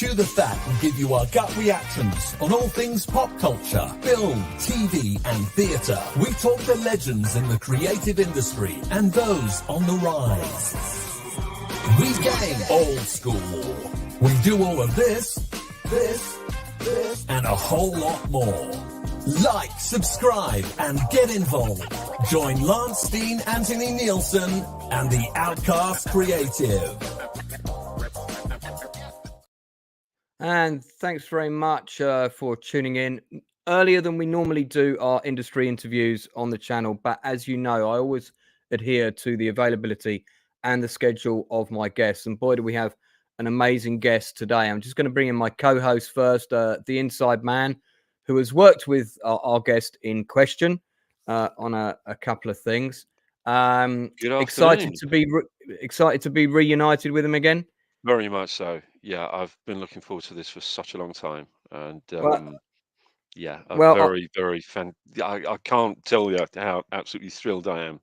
chew the fat and give you our gut reactions on all things pop culture, film, TV and theatre. We talk the legends in the creative industry and those on the rise. We gang old school. We do all of this, and a whole lot more. Like, subscribe, and get involved. Join Lance Steen, Anthony Nielsen, and the Outcast Creative. And thanks very much for tuning in. Earlier than we normally do our industry interviews on the channel, but as you know, I always adhere to the availability and the schedule of my guests. And boy, do we have an amazing guest today. I'm just going to bring in my co-host first, the Inside Man, who has worked with our guest in question on a couple of things. Excited to be reunited with him again. Very much so. Yeah, I've been looking forward to this for such a long time, and very fan. I can't tell you how absolutely thrilled I am.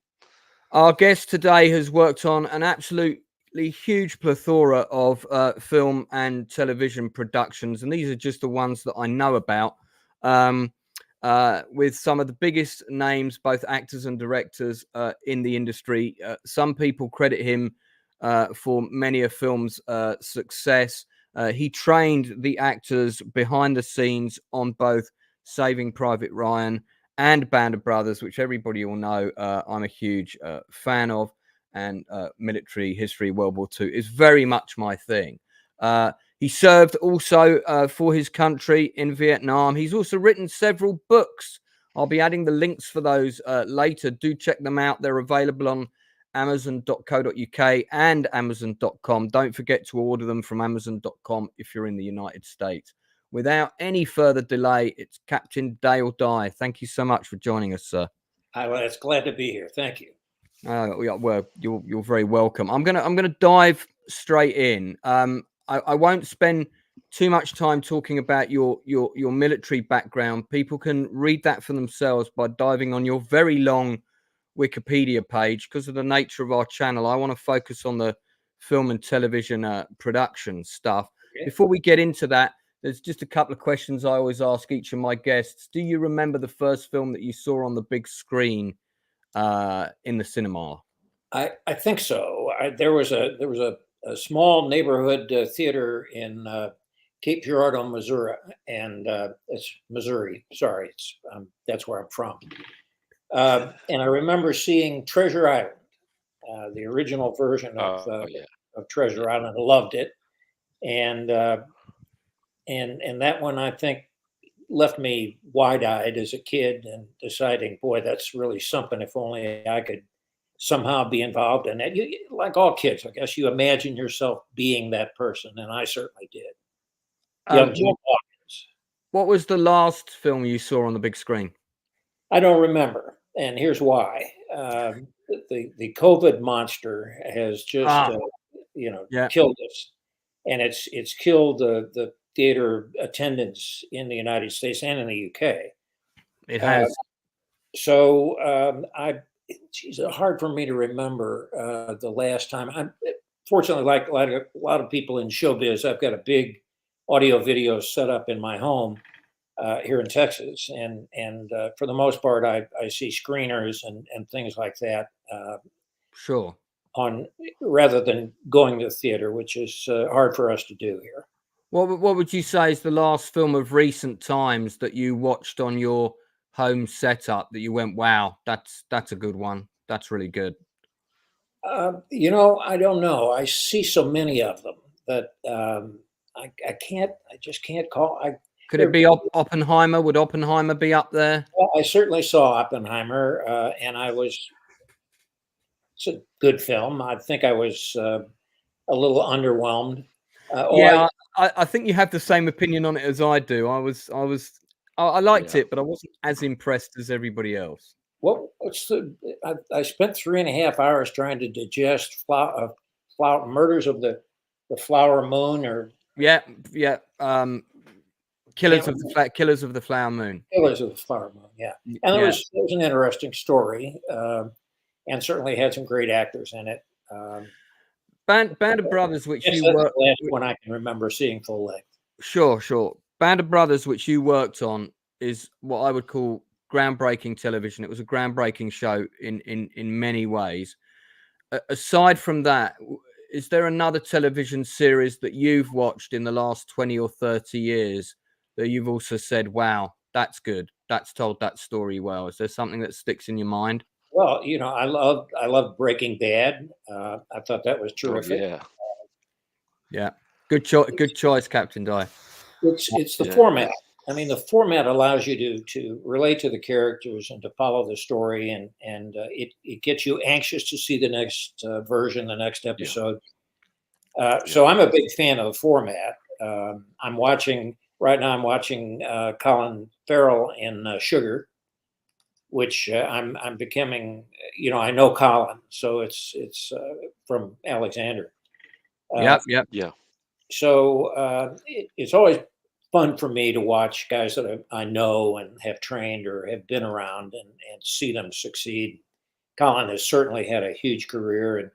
Our guest today has worked on an absolutely huge plethora of film and television productions, and these are just the ones that I know about. With some of the biggest names, both actors and directors in the industry. Some people credit him for many of film's success. He trained the actors behind the scenes on both Saving Private Ryan and Band of Brothers, which everybody will know I'm a huge fan of, and military history. World War II is very much my thing. He served also for his country in Vietnam. He's also written several books. I'll be adding the links for those later. Do check them out. They're available on Amazon.co.uk and Amazon.com. Don't forget to order them from Amazon.com if you're in the United States. Without any further delay, it's Captain Dale Dye. Thank you so much for joining us, sir. It's glad to be here. Thank you. Well, you're very welcome. I'm gonna dive straight in. I won't spend too much time talking about your military background. People can read that for themselves by diving on your very long Wikipedia page. Because of the nature of our channel, I want to focus on the film and television production stuff. Okay. Before we get into that, there's just a couple of questions I always ask each of my guests. Do you remember the first film that you saw on the big screen in the cinema? I think so. There was a small neighborhood theater in Cape Girardeau, Missouri, and it's Missouri. Sorry, it's that's where I'm from. And I remember seeing Treasure Island, the original version of Treasure Island. I loved it, and that one I think left me wide-eyed as a kid and deciding, boy, that's really something. If only I could somehow be involved in that. You, like all kids, I guess, you imagine yourself being that person, and I certainly did. What was the last film you saw on the big screen? I don't remember, and here's why. The COVID monster has just killed us, and it's killed the theater attendance in the United States and in the UK. It has. It's hard for me to remember the last time. I'm fortunately, like a lot of people in showbiz, I've got a big audio video set up in my home here in Texas, and for the most part, I see screeners and things like that. Sure. On rather than going to the theater, which is hard for us to do here. What would you say is the last film of recent times that you watched on your home setup that you went, wow, that's a good one. That's really good. I don't know. I see so many of them that I just can't call. Could it be Oppenheimer? Would Oppenheimer be up there? Well, I certainly saw Oppenheimer, and it's a good film. I think I was a little underwhelmed. I think you have the same opinion on it as I do. I liked it, but I wasn't as impressed as everybody else. I spent 3.5 hours trying to digest Murders of the Flower Moon, or Killers of the Flower Moon. Killers of the Flower Moon, yeah. And it was an interesting story, and certainly had some great actors in it. Band of Brothers, which you were the last one I can remember seeing full length. Sure. Band of Brothers, which you worked on, is what I would call groundbreaking television. It was a groundbreaking show in many ways. Aside from that, is there another television series that you've watched in the last 20 or 30 years that you've also said, wow, that's good, that's told that story well? Is there something that sticks in your mind? Well, I love Breaking Bad. I thought that was Oh, terrific. Yeah. Good choice, Captain Dye. It's the Yeah. format. I mean, the format allows you to relate to the characters and to follow the story, and it gets you anxious to see the next version, the next episode. So I'm a big fan of the format. I'm watching right now. I'm watching Colin Farrell in Sugar, which I'm becoming. I know Colin, so it's from Alexander. Yep. Yeah. So it's always fun for me to watch guys that I know and have trained or have been around and see them succeed. Colin has certainly had a huge career,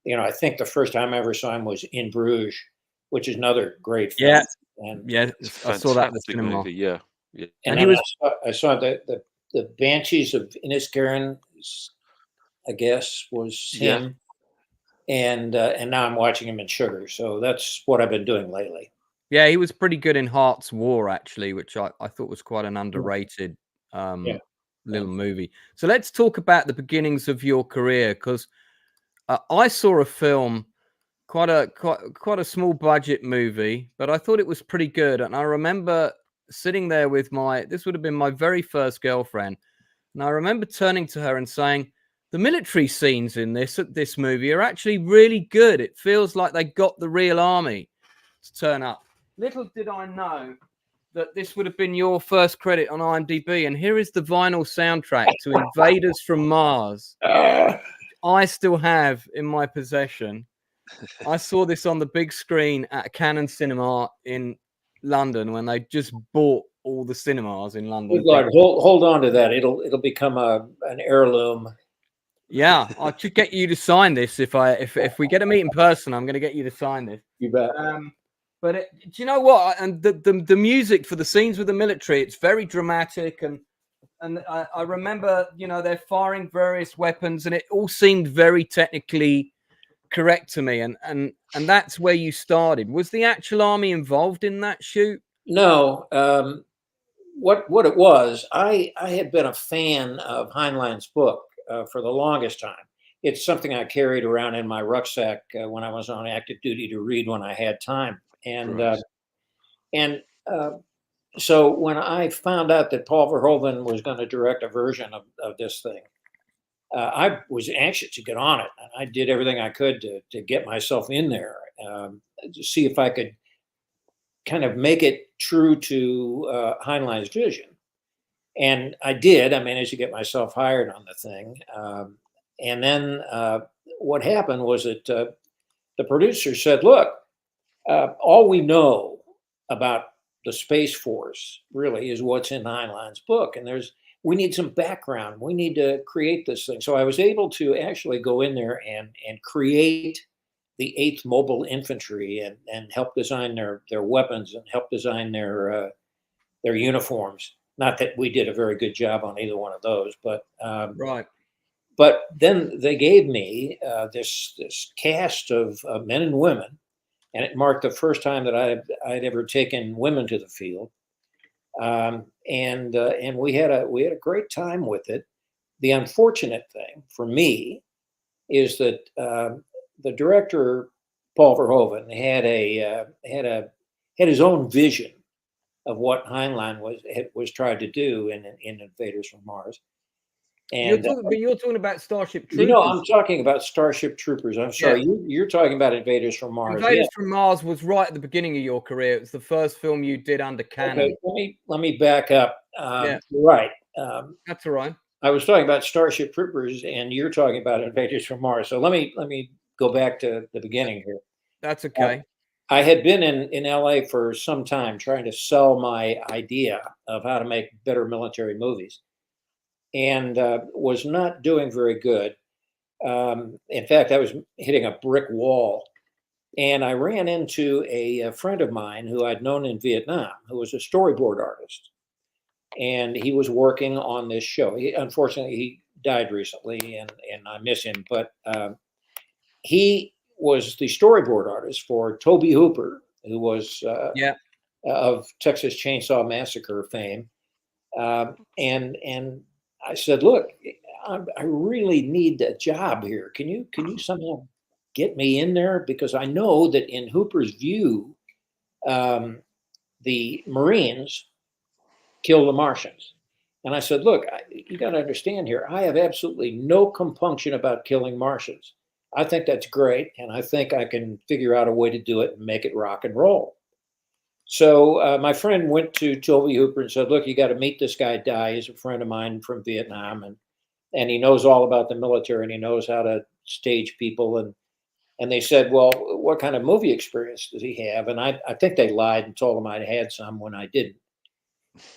and I think the first time I ever saw him was In Bruges, which is another great film. Yeah. And I saw that in the Fantastic cinema. movie. Yeah. and he then was I saw the Banshees of Inisherin, I guess, was him. And now I'm watching him in Sugar. So that's what I've been doing lately. Yeah, he was pretty good in Heart's War, actually, which I thought was quite an underrated little movie. So let's talk about the beginnings of your career, because I saw a film, quite a small budget movie, but I thought it was pretty good. And I remember sitting there with this would have been my very first girlfriend, and I remember turning to her and saying, the military scenes in this movie are actually really good. It feels like they got the real army to turn up. Little did I know that this would have been your first credit on IMDb. And here is the vinyl soundtrack to Invaders from Mars. I still have in my possession. I saw this on the big screen at a Canon cinema in London when they just bought all the cinemas in London. Good Lord, hold on to that. It'll become an heirloom. Yeah, I should get you to sign this. If we get to meet in person, I'm going to get you to sign this. You bet. But do you know what? And the music for the scenes with the military, it's very dramatic, and I remember, they're firing various weapons, and it all seemed very technically correct to me. And that's where you started. Was the actual army involved in that shoot? No. What it was, I had been a fan of Heinlein's book for the longest time. It's something I carried around in my rucksack when I was on active duty to read when I had time. And so when I found out that Paul Verhoeven was going to direct a version of this thing, I was anxious to get on it. And I did everything I could to get myself in there, to see if I could kind of make it true to Heinlein's vision. And I did. I managed to get myself hired on the thing. And then what happened was that the producer said, look, all we know about the Space Force really is what's in Heinlein's book. And we need some background. We need to create this thing. So I was able to actually go in there and create the 8th Mobile Infantry and help design their weapons and help design their uniforms. Not that we did a very good job on either one of those, but right. But then they gave me this cast of men and women, and it marked the first time that I'd ever taken women to the field, and we had a great time with it. The unfortunate thing for me is that the director Paul Verhoeven had his own vision of what Heinlein was trying to do in Invaders from Mars. And you're talking about Starship Troopers. I'm talking about Starship Troopers. I'm sorry, you're talking about Invaders from Mars. Invaders from Mars was right at the beginning of your career. It was the first film you did under Canon. Okay, let me back up. You're right. That's all right. I was talking about Starship Troopers, and you're talking about Invaders from Mars. So let me go back to the beginning here. That's okay. I had been in LA for some time trying to sell my idea of how to make better military movies, and was not doing very good. In fact, I was hitting a brick wall And I ran into a friend of mine who I'd known in Vietnam, who was a storyboard artist. And he was working on this show. Unfortunately, he died recently, and I miss him. But he was the storyboard artist for Toby Hooper, who was Yeah. of Texas Chainsaw Massacre fame. And I said, look, I really need a job here. Can you somehow get me in there? Because I know that in Hooper's view, the Marines kill the Martians. And I said, look, you got to understand here, I have absolutely no compunction about killing Martians. I think that's great. And I think I can figure out a way to do it and make it rock and roll. So my friend went to Toby Hooper and said, look, you got to meet this guy, Dye. He's a friend of mine from Vietnam. And he knows all about the military, and he knows how to stage people. And they said, well, what kind of movie experience does he have? And I think they lied and told him I'd had some when I didn't.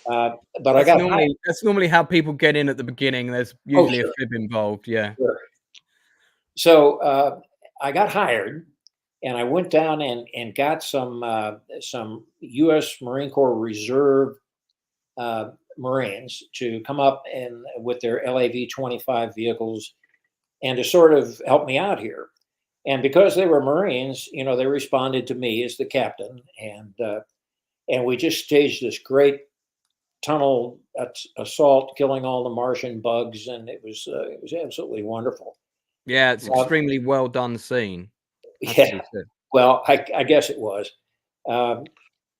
But that's normally how people get in at the beginning. There's usually a fib involved. Yeah. Sure. So I got hired, and I went down and got some U.S. Marine Corps Reserve Marines to come up and with their LAV-25 vehicles and to sort of help me out here. And because they were Marines, they responded to me as the captain, and we just staged this great tunnel assault, killing all the Martian bugs, and it was absolutely wonderful. Yeah, it's extremely well done scene. Yeah, well, I guess it was.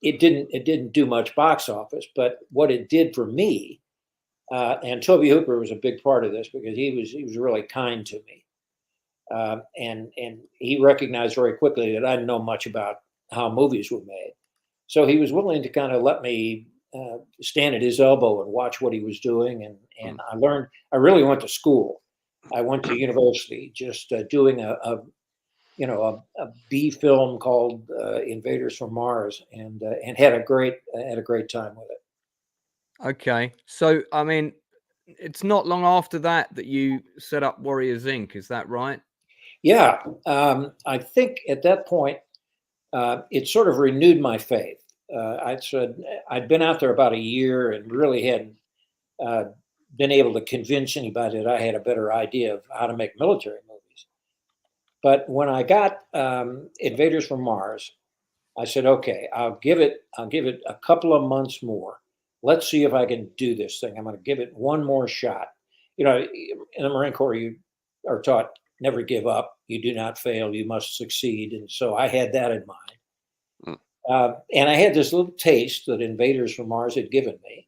It didn't do much box office, but what it did for me, and Toby Hooper was a big part of this because he was really kind to me, and he recognized very quickly that I didn't know much about how movies were made, so he was willing to kind of let me stand at his elbow and watch what he was doing, and I learned. I really went to school. I went to university, just doing a B film called Invaders from Mars, and had a great time with it. Okay, so I mean, it's not long after that you set up Warriors Inc. Is that right? Yeah, I think at that point it sort of renewed my faith. I said I'd been out there about a year and really hadn't been able to convince anybody that I had a better idea of how to make military movies. But when I got Invaders from Mars, I said, okay, I'll give it a couple of months more. Let's see if I can do this thing. I'm going to give it one more shot. In the Marine Corps, you are taught never give up. You do not fail. You must succeed. And so I had that in mind. And I had this little taste that Invaders from Mars had given me.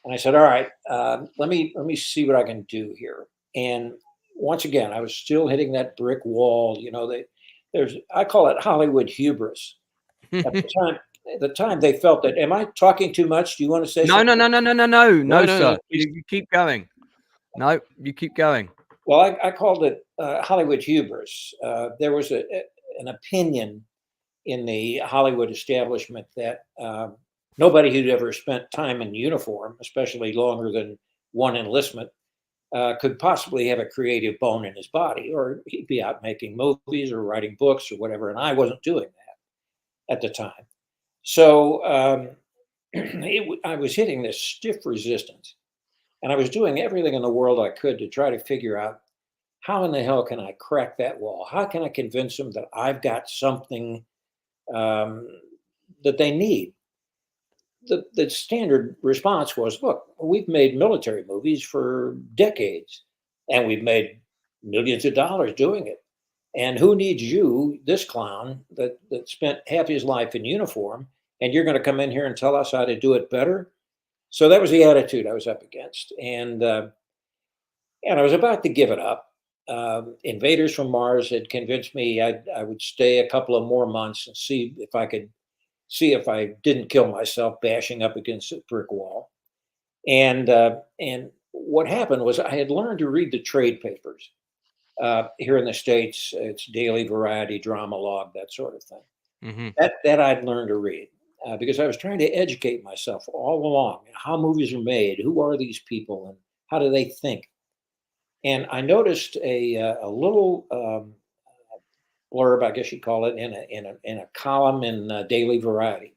And I said, all right, let me see what I can do here. And once again, I was still hitting that brick wall. I call it Hollywood hubris. At the time they felt that, am I talking too much? Do you want to say something? No, sir. You keep going. No, you keep going. Well, I called it Hollywood hubris. There was an opinion in the Hollywood establishment that nobody who'd ever spent time in uniform, especially longer than one enlistment, could possibly have a creative bone in his body, or he'd be out making movies or writing books or whatever. And I wasn't doing that at the time. So I was hitting this stiff resistance, and I was doing everything in the world I could to try to figure out how in the hell can I crack that wall? How can I convince them that I've got something that they need? The standard response was, look, we've made military movies for decades, and we've made millions of dollars doing it. And who needs you, this clown that spent half his life in uniform, and you're going to come in here and tell us how to do it better? So that was the attitude I was up against. And I was about to give it up. Invaders from Mars had convinced me I would stay a couple of more months and see if I didn't kill myself bashing up against a brick wall. And what happened was I had learned to read the trade papers. Here in the States, it's daily variety, drama log, that sort of thing. Mm-hmm. That I'd learned to read because I was trying to educate myself all along. How movies are made, who are these people, and how do they think? And I noticed a little blurb, I guess you'd call it, in a column in Daily Variety,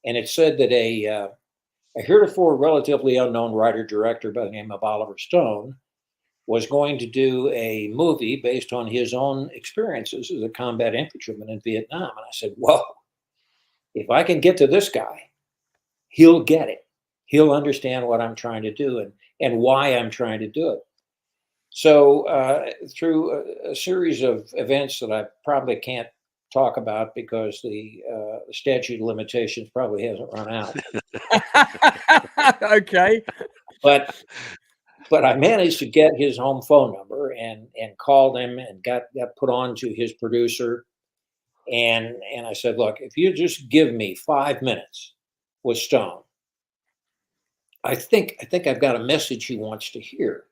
and it said that a heretofore relatively unknown writer director by the name of Oliver Stone was going to do a movie based on his own experiences as a combat infantryman in Vietnam. And I said, whoa, if I can get to this guy, he'll get it. He'll understand what I'm trying to do and why I'm trying to do it. So through a series of events that I probably can't talk about because the statute of limitations probably hasn't run out. Okay. But I managed to get his home phone number and called him and got put on to his producer. And I said, look, if you just give me 5 minutes with Stone, I think I've got a message he wants to hear.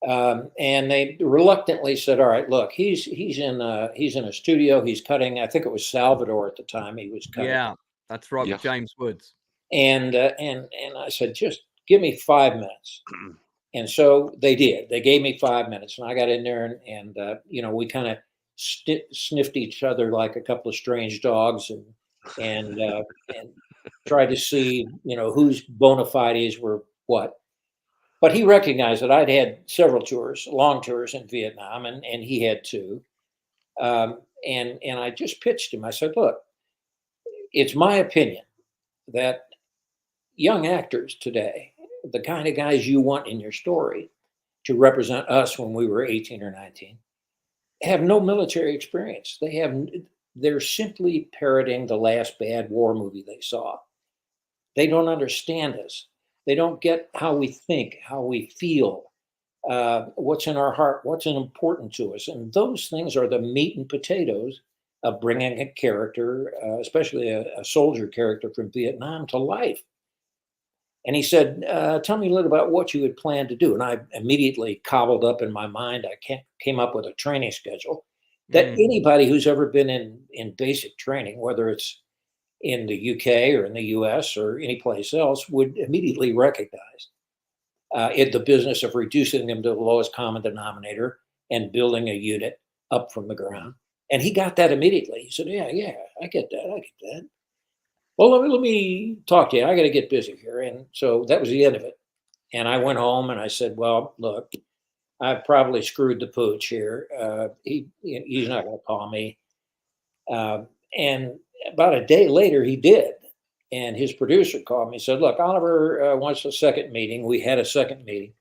And they reluctantly said, all right, look, he's in a studio. He's cutting, I think it was Salvador at the time he was cutting. Yeah, that's right. Yeah. With James Woods. And I said, just give me 5 minutes. And so they did. They gave me 5 minutes, and I got in there, and we kind of sniffed each other like a couple of strange dogs, and tried to see, whose bona fides were what. But he recognized that I'd had several tours, long tours in Vietnam, and he had too. And I just pitched him. I said, look, it's my opinion that young actors today, the kind of guys you want in your story to represent us when we were 18 or 19, have no military experience. They're simply parroting the last bad war movie they saw. They don't understand us. They don't get how we think, how we feel, what's in our heart, what's important to us. And those things are the meat and potatoes of bringing a character, especially a soldier character from Vietnam, to life. And he said, tell me a little about what you had planned to do. And I immediately cobbled up in my mind, came up with a training schedule that anybody who's ever been in basic training, whether it's in the UK or in the US or any place else, would immediately recognize. The business of reducing them to the lowest common denominator and building a unit up from the ground. And he got that immediately. He said, yeah, I get that. Well, let me talk to you. I got to get busy here. And so that was the end of it. And I went home and I said, well, look, I've probably screwed the pooch here. He's not going to call me. And about a day later, he did. And his producer called me and said, look, Oliver wants a second meeting. We had a second meeting.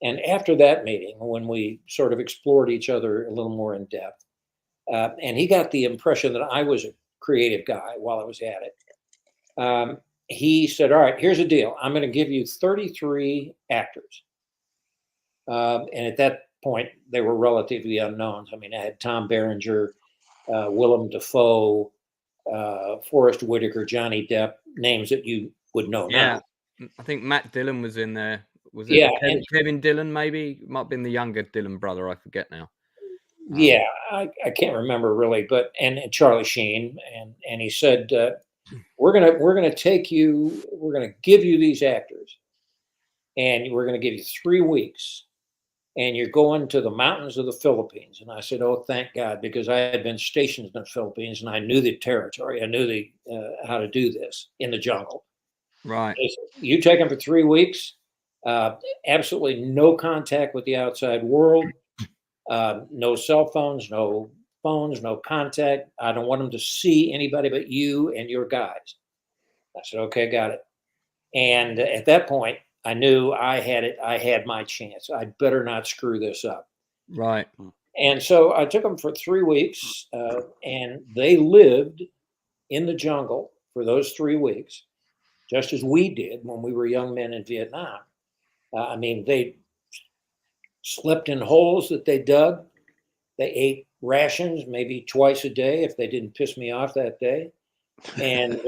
And after that meeting, when we sort of explored each other a little more in depth, and he got the impression that I was a creative guy while I was at it. He said, all right, here's the deal. I'm going to give you 33 actors. And at that point, they were relatively unknowns. I mean, I had Tom Berenger, Willem Dafoe, Forrest Whitaker, Johnny Depp, names that you would know now. I think Matt Dillon was in there. Was it Yeah, Kevin Dillon, maybe? Might have been the younger Dillon brother. I forget now. Yeah, I can't remember really, but and Charlie Sheen, and he said, we're gonna take you, we're gonna give you these actors, and we're gonna give you 3 weeks, and you're going to the mountains of the Philippines. And I said, oh, thank God, because I had been stationed in the Philippines and I knew the territory, I knew how to do this in the jungle. Right. You take them for 3 weeks, absolutely no contact with the outside world. No cell phones, no contact. I don't want them to see anybody but you and your guys. I said, okay, got it. And at that point, I knew I had it. I had my chance. I better not screw this up. Right. And so I took them for 3 weeks, and they lived in the jungle for those 3 weeks, just as we did when we were young men in Vietnam. I mean, they slept in holes that they dug. They ate rations maybe twice a day if they didn't piss me off that day. And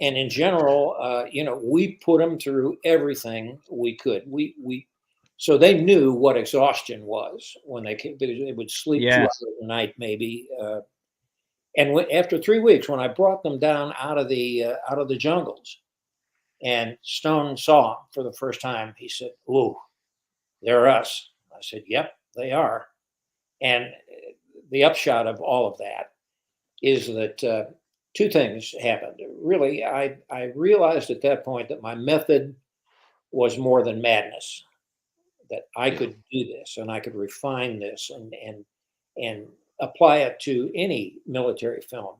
and in general, we put them through everything we could. So they knew what exhaustion was when they came. They would sleep 2 hours a night maybe. And after 3 weeks, when I brought them down out of the jungles, and Stone saw them for the first time, he said, "Ooh, they're us." I said, "Yep, they are." And the upshot of all of that is that two things happened. Really, I realized at that point that my method was more than madness, that I Yeah. could do this and I could refine this and apply it to any military film,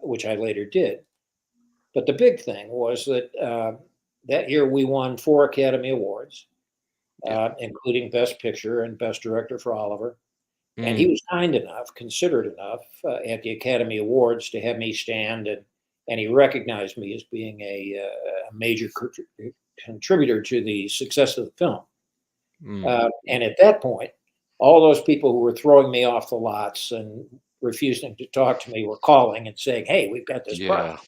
which I later did. But the big thing was that that year we won 4 Academy Awards, including Best Picture and Best Director for Oliver. And he was kind enough, considerate enough at the Academy Awards to have me stand, and he recognized me as being a major contributor to the success of the film. And at that point, all those people who were throwing me off the lots and refusing to talk to me were calling and saying, "Hey, we've got this project."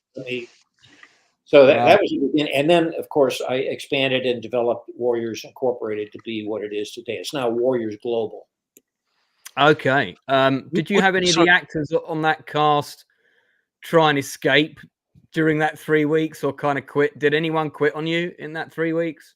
So that was the beginning. And then, of course, I expanded and developed Warriors Incorporated to be what it is today. It's now Warriors Global. Okay. Did you have any of the actors on that cast try and escape during that 3 weeks, or kind of quit? Did anyone quit on you in that 3 weeks?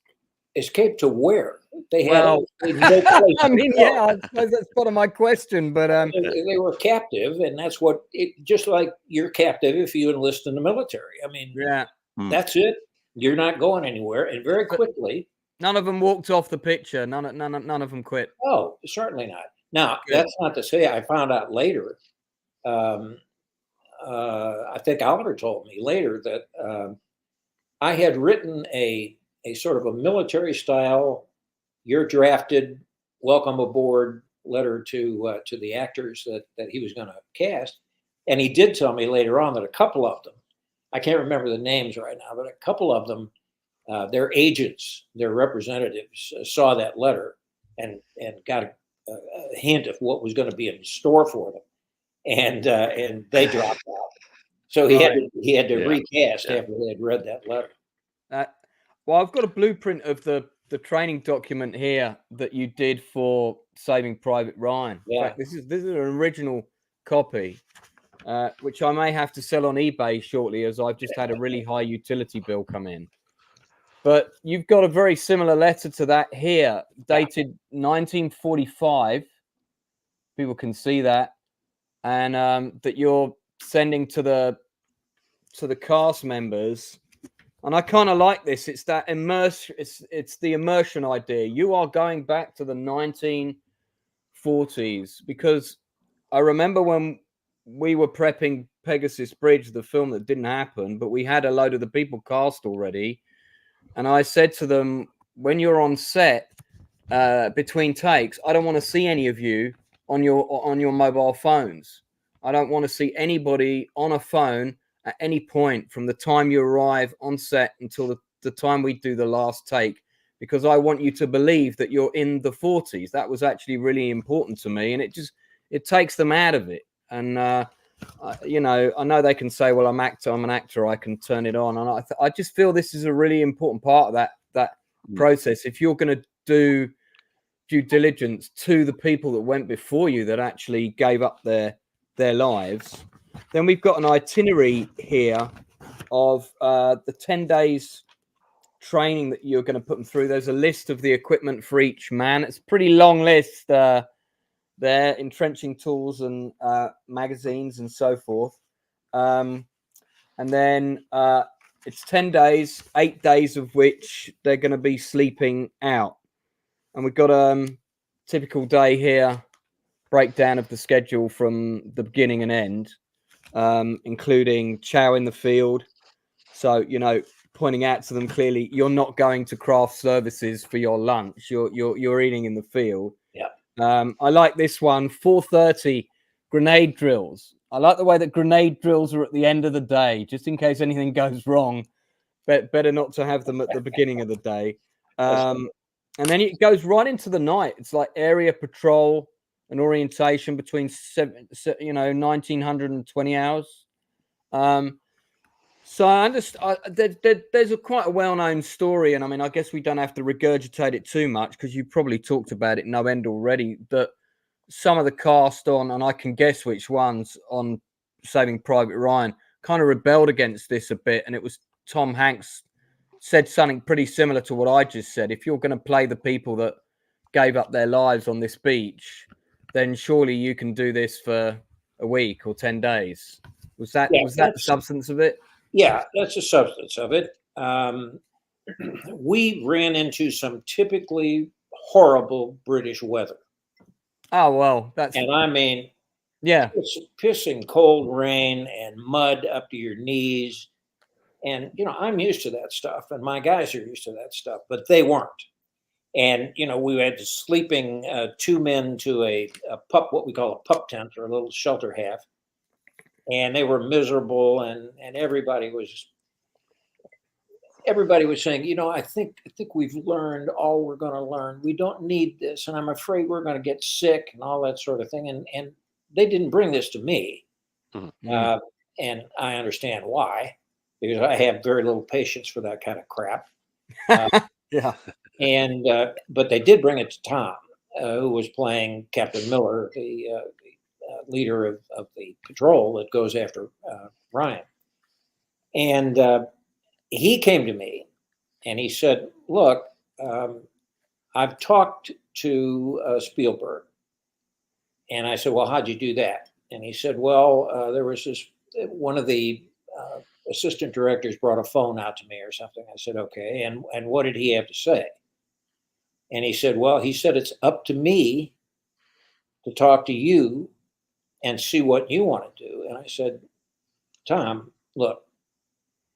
Escape to where? They had Well, no place I mean, to go. yeah, I suppose that's part of my question, but They were captive, and that's what just like you're captive if you enlist in the military. I mean, yeah, that's it. You're not going anywhere, and very quickly. none of them walked off the picture. None of them quit. Oh, certainly not. Now, Good. that's not to say I found out later. I think Oliver told me later that I had written a sort of a military style, "You're drafted, welcome aboard" letter to the actors that he was going to cast, and he did tell me later on that a couple of them, I can't remember the names right now, but a couple of them, their agents, their representatives, saw that letter and got a hint of what was going to be in store for them, and they dropped out. So he had to recast after they had read that letter. Well, I've got a blueprint of the training document here that you did for Saving Private Ryan. Yeah. In fact, this is an original copy, which I may have to sell on eBay shortly, as I've just had a really high utility bill come in. But you've got a very similar letter to that here, dated 1945. People can see that, and that you're sending to the cast members. And I kind of like this. It's that it's the immersion idea. You are going back to the 1940s, because I remember when we were prepping Pegasus Bridge, the film that didn't happen, but we had a load of the people cast already. And I said to them, when you're on set, between takes, I don't want to see any of you on your mobile phones. I don't want to see anybody on a phone at any point from the time you arrive on set until the time we do the last take, because I want you to believe that you're in the 40s. That was actually really important to me, and it takes them out of it. And you know, I know they can say, well, I'm an actor, I can turn it on, and I just feel this is a really important part of that process. If you're going to do due diligence to the people that went before you, that actually gave up their lives, then we've got an itinerary here of the 10 days training that you're going to put them through. There's a list of the equipment for each man. It's a pretty long list there, entrenching tools and magazines and so forth. And then it's 10 days, 8 days of which they're going to be sleeping out. And we've got a typical day here, breakdown of the schedule from the beginning and end, including chow in the field. So, you know, pointing out to them clearly, you're not going to craft services for your lunch. You're eating in the field. Yeah. I like this one, 4:30 grenade drills. I like the way that grenade drills are at the end of the day, just in case anything goes wrong. Better not to have them at the beginning of the day. And then it goes right into the night. It's like area patrol and orientation between 1900 and 20 hours. So I understand there's quite a well-known story, and I mean, I guess we don't have to regurgitate it too much, because you probably talked about it no end already, that some of the cast on, and I can guess which ones on Saving Private Ryan, kind of rebelled against this a bit. And it was Tom Hanks said something pretty similar to what I just said. If you're going to play the people that gave up their lives on this beach, then surely you can do this for a week or 10 days. Was that Yeah, the substance of it? Yeah, that's the substance of it. We ran into some typically horrible British weather. Oh, well, that's, And I mean, yeah. it's pissing cold rain and mud up to your knees. And, I'm used to that stuff, and my guys are used to that stuff, but they weren't. And, we had sleeping 2 men to a pup, what we call a pup tent, or a little shelter half. And they were miserable, and everybody was saying, I think we've learned all we're going to learn. We don't need this, and I'm afraid we're going to get sick and all that sort of thing. And they didn't bring this to me, Mhm. and I understand why, because I have very little patience for that kind of crap. Uh, Yeah. and but they did bring it to Tom, who was playing Captain Miller, the leader of the patrol that goes after Ryan, and he came to me and he said, "Look, I've talked to Spielberg." And I said, "Well, how'd you do that?" And he said, "Well, there was this one of the assistant directors brought a phone out to me or something." I said, "Okay, and what did he have to say?" And he said, "Well, he said it's up to me to talk to you and see what you want to do." And I said, "Tom, look,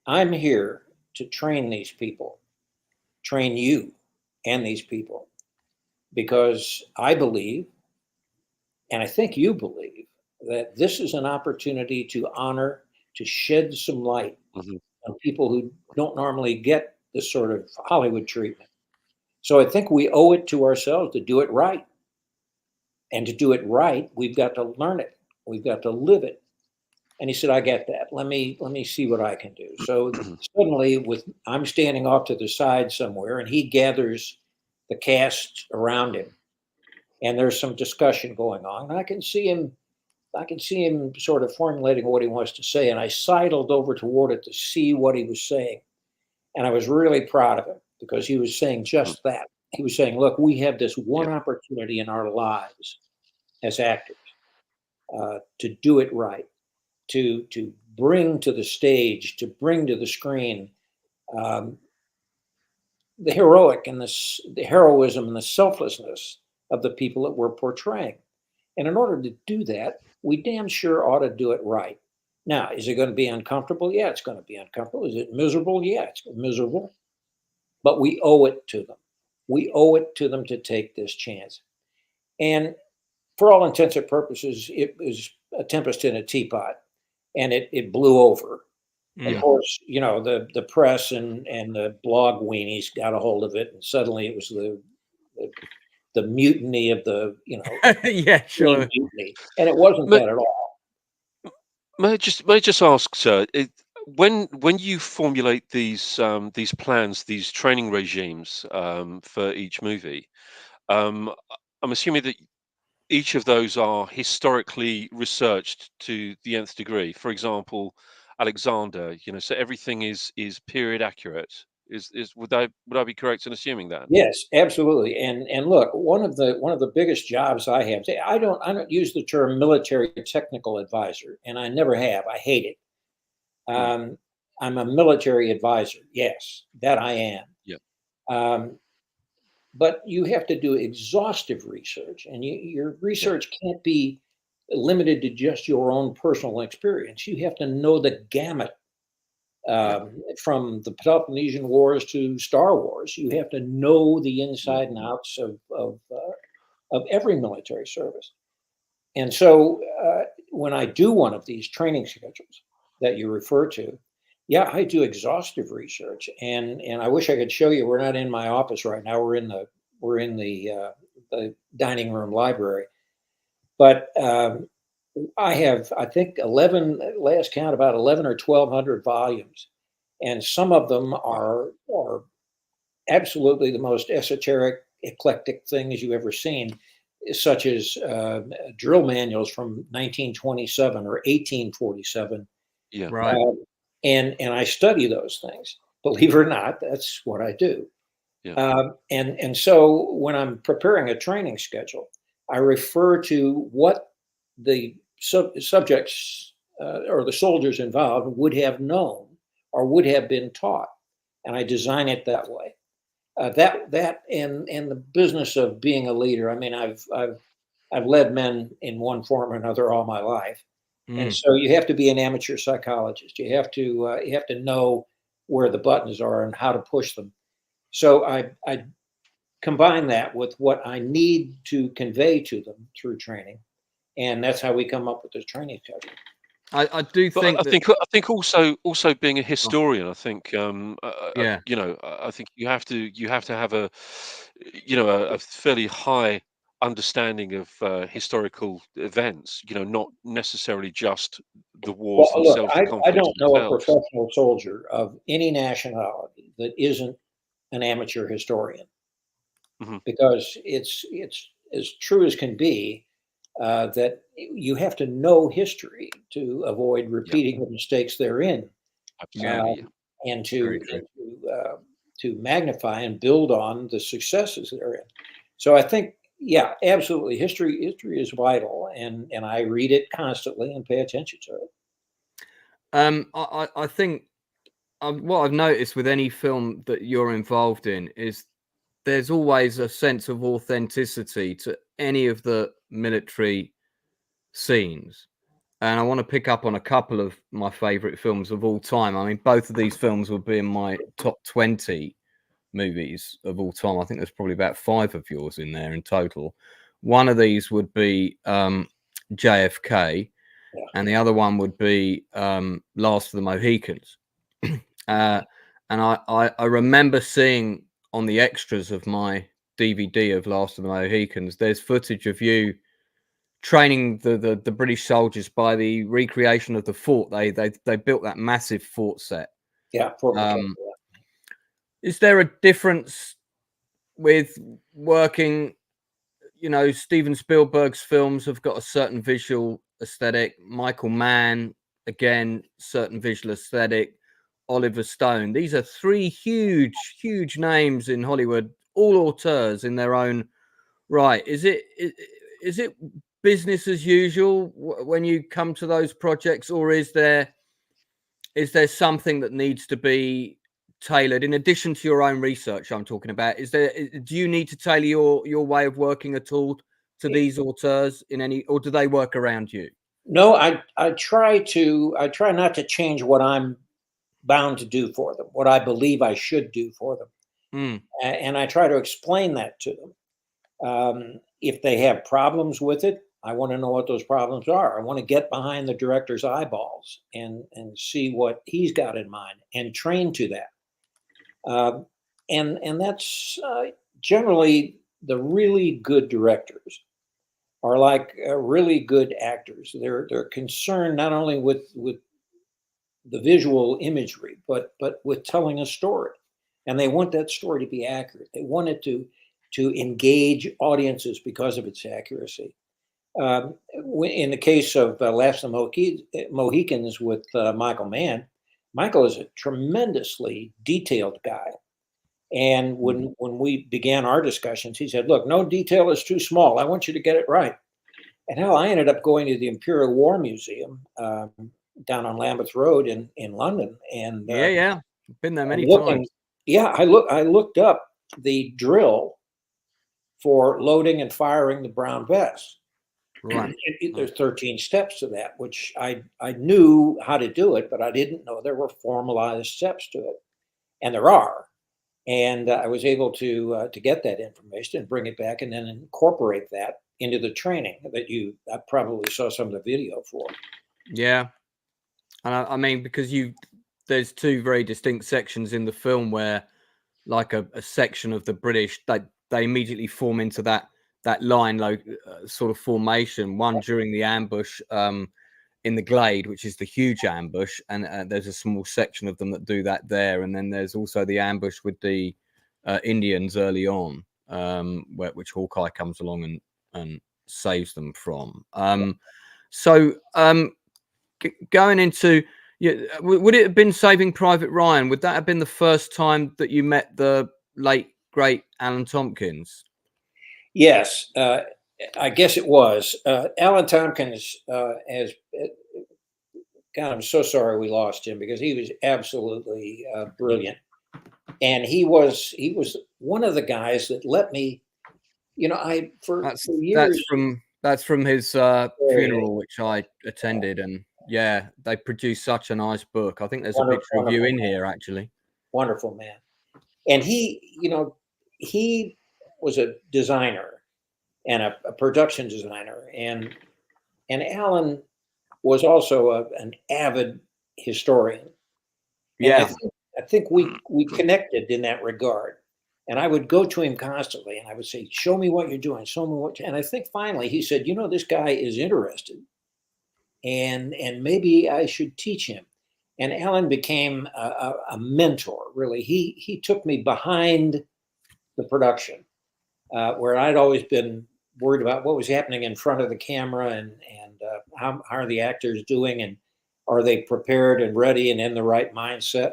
I'm here to train these people, train you and these people, because I believe, and I think you believe, that this is an opportunity to honor, to shed some light Mhm. on people who don't normally get this sort of Hollywood treatment. So I think we owe it to ourselves to do it right. And to do it right, we've got to learn it. We've got to live it." And he said, "I get that. Let me see what I can do." So suddenly, I'm standing off to the side somewhere, and he gathers the cast around him, and there's some discussion going on. And I can see him sort of formulating what he wants to say. And I sidled over toward it to see what he was saying. And I was really proud of him, because he was saying Mhm. just that. He was saying, "Look, we have this one Yeah. opportunity in our lives as actors to do it right, to bring to the stage, to bring to the screen um, the heroic and the heroism and the selflessness of the people that we're portraying. And in order to do that, we damn sure ought to do it right." Now, is it going to be uncomfortable? Yeah, it's going to be uncomfortable. Is it miserable? Yeah, it's miserable. But we owe it to them. We owe it to them to take this chance. And for all intents and purposes, it was a tempest in a teapot, and it blew over. Of Mm. course, the press and the blog weenies got a hold of it, and suddenly it was the, the mutiny of the Yeah, green sure. mutiny, and it wasn't May, that at all. may I just ask, sir, when you formulate these plans, these training regimes for each movie, um, I'm assuming that each of those are historically researched to the nth degree. For example, Alexander, so everything is period accurate. Is would I be correct in assuming that? Yes, absolutely. And look, one of the biggest jobs I have. I don't use the term military technical advisor, and I never have. I hate it. Mm, Um, I'm a military advisor. Yes, that I am. yeah, Um, but you have to do exhaustive research, and your yeah, research can't be limited to just your own personal experience. You have to know the gamut, yeah. from the Peloponnesian Wars to Star Wars. You have to know the Mm, inside and outs of every military service. And so, when I do one of these training schedules that you refer to, yeah, I do exhaustive research, and I wish I could show you. We're not in my office right now. We're in the dining room library, but I have, I think, 11, last count, about 11 or 1200 volumes, and some of them wow. are absolutely the most esoteric, eclectic things you've ever seen, such as drill manuals from 1927 or 1847. Yeah, Right. Uh, and I study those things. Believe it or not, that's what I do. yeah. And so when I'm preparing a training schedule, I refer to what the subjects or the soldiers involved would have known or would have been taught, and I design it that way. That and the business of being a leader. I mean, I've led men in one form or another all my life, and so you have to be an amateur psychologist. You have to know where the buttons are and how to push them. So I combine that with what I need to convey to them through training, and that's how we come up with this training schedule. I do But think I think also being a historian, I think yeah. you know, I think you have to have a you know a fairly high understanding of historical events. You know, not necessarily just the wars Well, look, themselves, the I conflicts don't know a themselves. professional soldier of any nationality that isn't an amateur historian, Hmm. because it's as true as can be that you have to know history to avoid Yeah, repeating the mistakes therein, Yeah. absolutely. Yeah. and Very to true. to magnify and build on the successes therein. So I think, yeah, absolutely, history is vital, and I read it constantly and pay attention to it. I think what I've noticed with any film that you're involved in is there's always a sense of authenticity to any of the military scenes. And I want to pick up on a couple of my favorite films of all time. I mean, both of these films will be in my top 20 movies of all time. I think there's probably about 5 of yours in there in total. One of these would be JFK, Yeah. and the other one would be Last of the Mohicans. And I remember seeing on the extras of my DVD of Last of the Mohicans, there's footage of you training the British soldiers by the recreation of the fort. They built that massive fort set. Yeah, Fort McHenry. Is there a difference with working? You know, Steven Spielberg's films have got a certain visual aesthetic. Michael Mann, again, certain visual aesthetic. Oliver Stone. These are 3 huge names in Hollywood, all auteurs in their own right. Is it business as usual when you come to those projects, or is there something that needs to be tailored in addition to your own research? I'm talking about. Do you need to tailor your way of working at all to these auteurs in any, or do they work around you? No, I try not to change what I'm bound to do for them, what I believe I should do for them, and I try to explain that to them. If they have problems with it, I want to know what those problems are. I want to get behind the director's eyeballs and see what he's got in mind and train to that. And that's generally the really good directors are like really good actors. They're concerned not only with the visual imagery, but with telling a story, and they want that story to be accurate. They want it to engage audiences because of its accuracy. In the case of Last of the Mohicans with Michael Mann, Michael is a tremendously detailed guy. And when we began our discussions, he said, "Look, no detail is too small. I want you to get it right." And hell, I ended up going to the Imperial War Museum down on Lambeth Road in London, and Yeah, been there many looking. times. Yeah, I looked up the drill for loading and firing the brown vest. Right. There's 13 steps to that, which I knew how to do it, but I didn't know there were formalized steps to it, and there are. And I was able to get that information and bring it back, and then incorporate that into the training that I probably saw some of the video for. Yeah, and I mean, because there's 2 very distinct sections in the film where, like a section of the British, they immediately form into that line, sort of formation. One during the ambush in the glade, which is the huge ambush, and there's a small section of them that do that there, and then there's also the ambush with the Indians early on, which Hawkeye comes along and saves them from. Going into, would it have been Saving Private Ryan? Would that have been the first time that you met the late great Alan Tomkins? Yes, I guess it was. Alan Tomkins has. God, I'm so sorry we lost him because he was absolutely brilliant, and he was one of the guys that let me. I for years. That's from his Yeah, funeral, which I attended, and yeah, they produced such a nice book. I think there's a Wonderful, picture of you in man. here, actually. Wonderful man, and he was a designer and a production designer, and Alan was also an avid historian. And Yeah, I think we connected in that regard. And I would go to him constantly and I would say, show me what you're doing, show me what and I think finally he said, this guy is interested and maybe I should teach him. And Alan became a mentor, really. He took me behind the production, where I'd always been worried about what was happening in front of the camera and how are the actors doing and are they prepared and ready and in the right mindset.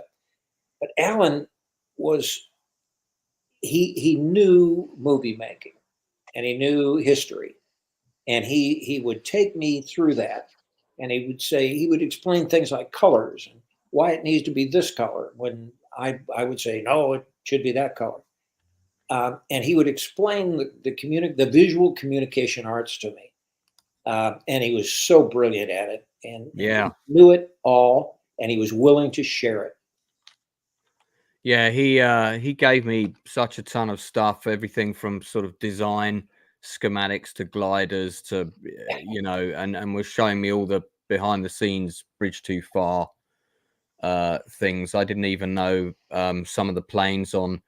But Alan was he knew movie making and he knew history and he would take me through that and he would explain things like colors and why it needs to be this color when I would say no, it should be that color. And he would explain the visual communication arts to me, and he was so brilliant at it, and yeah, he knew it all, and he was willing to share it. yeah. He gave me such a ton of stuff, everything from sort of design schematics to gliders to and was showing me all the behind the scenes bridge too far things. I didn't even know some of the planes on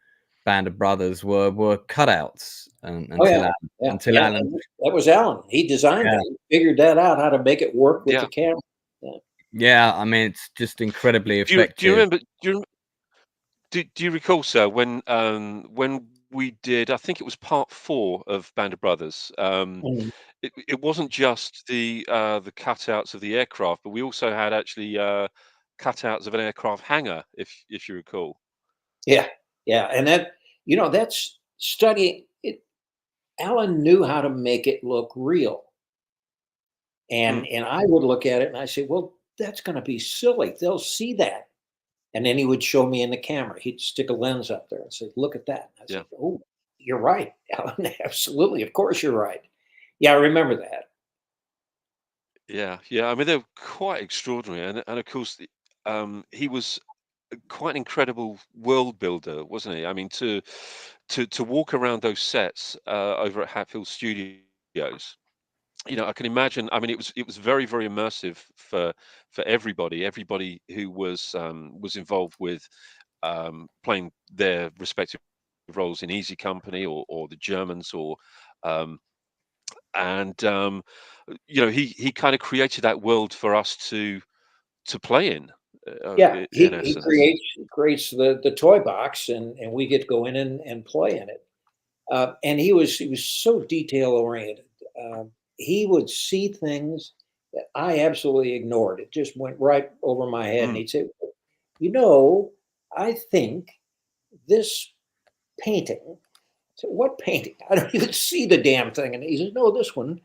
Band of Brothers were cutouts Oh until yeah, until Alan. that was Alan. He designed Yeah, that. He figured that out how to make it work with the Yeah. camera. Yeah. yeah. I mean, it's just incredibly Do you effective. remember? Do you recall, sir, when we did? I think it was part 4 of Band of Brothers. Mhm. It wasn't just the cutouts of the aircraft, but we also had actually cutouts of an aircraft hangar, if you recall. Yeah, yeah, and that's studying it. Alan knew how to make it look real. Mm, And I would look at it and I say, "Well, that's gonna be silly. They'll see that." And then he would show me in the camera. He'd stick a lens up there and say, "Look at that." I yeah. said, "Oh, you're right, Alan. Absolutely. Of course you're right." Yeah, I remember that. Yeah, yeah. I mean, they're quite extraordinary, and of course, he was quite an incredible world builder, wasn't he? I mean, to walk around those sets over at Hatfield Studios, I can imagine. I mean, it was very, very immersive for everybody who was involved with playing their respective roles in Easy Company or the Germans um, and he kind of created that world for us to play in, Yeah, in he essence. creates the toy box and we get to go in and play in it. And he was so detail oriented. He would see things that I absolutely ignored. It just went right over my head. And Mm, he'd say, "You know, I think this painting." So what painting? I don't even see the damn thing. And he said, "No, this one."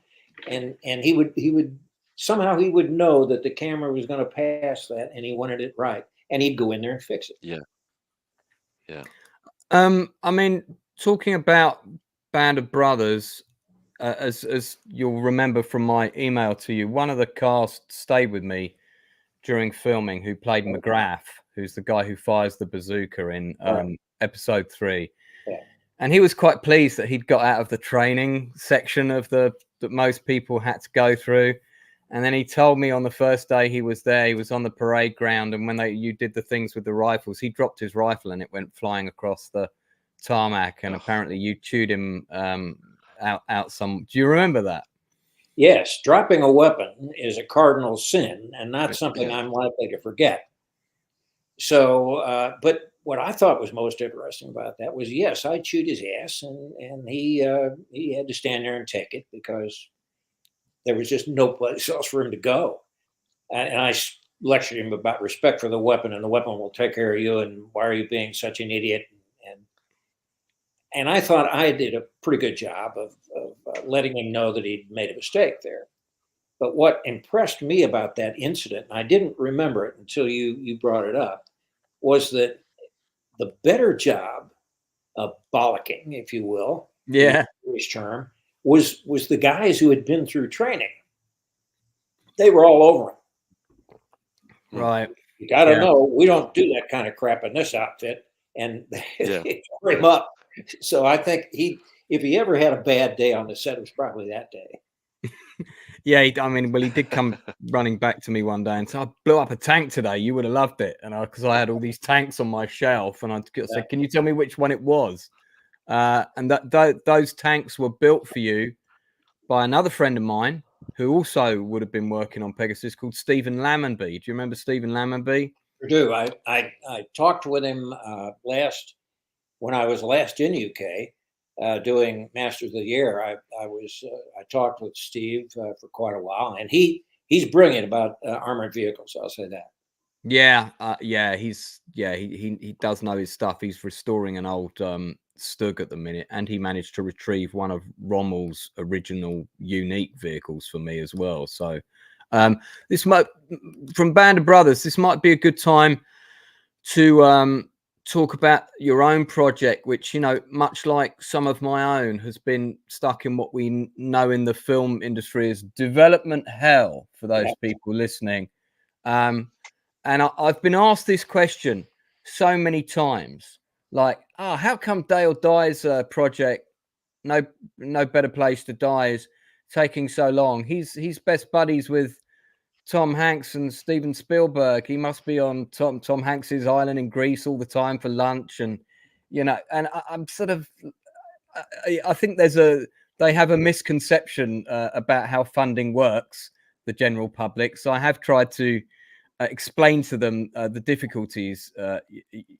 And he would somehow he would know that the camera was going to pass that, and he wanted it right, and he'd go in there and fix it. yeah, yeah. I mean, talking about Band of Brothers, as you'll remember from my email to you, one of the cast stayed with me during filming who played McGrath, who's the guy who fires the bazooka in Right. episode 3. Yeah. And he was quite pleased that he'd got out of the training section of that most people had to go through. And then he told me on the first day he was there, he was on the parade ground, and when you did the things with the rifles, he dropped his rifle and it went flying across the tarmac. And Oh, apparently you chewed him out some. Do you remember that? Yes, dropping a weapon is a cardinal sin and not something yeah, I'm likely to forget. So, but what I thought was most interesting about that was, yes, I chewed his ass, and he had to stand there and take it because there was just no place else for him to go. And lectured him about respect for the weapon, and the weapon will take care of you. And why are you being such an idiot? And and I thought I did a pretty good job of letting him know that he'd made a mistake there. But what impressed me about that incident, and I didn't remember it until you brought it up, was that the better job of bollocking, if you will, Yeah. English term, was the guys who had been through training. They were all over him. Right. You got to Yeah. know we don't do that kind of crap in this outfit, and Yeah. they tore him up. So I think if he ever had a bad day on the set, it was probably that day. Yeah, I mean, well, he did come running back to me one day and said, "I blew up a tank today. You would have loved it." And because I had all these tanks on my shelf, and I said, "Can you tell me which one it was?" And those tanks were built for you by another friend of mine who also would have been working on Pegasus, called Stephen Lammonby. Do you remember Stephen Lammonby? I do. I talked with him when I was last in UK. Doing Masters of the Year, I talked with Steve for quite a while, and he's brilliant about armored vehicles. I'll say that. Yeah, he does know his stuff. He's restoring an old Stug at the minute, and he managed to retrieve one of Rommel's original unique vehicles for me as well. So this might, from Band of Brothers, this might be a good time to talk about your own project, which, you know, much like some of my own, has been stuck in what we know in the film industry as development hell for those people listening. And I've been asked this question so many times, like, "Oh, how come Dale Dye's project, no better place to die, is taking so long? He's best buddies with Tom Hanks and Steven Spielberg. He must be on Tom Hanks's island in Greece all the time for lunch." And, you know, and I'm sort of, I think they have a misconception about how funding works, the general public. So I have tried to explain to them the difficulties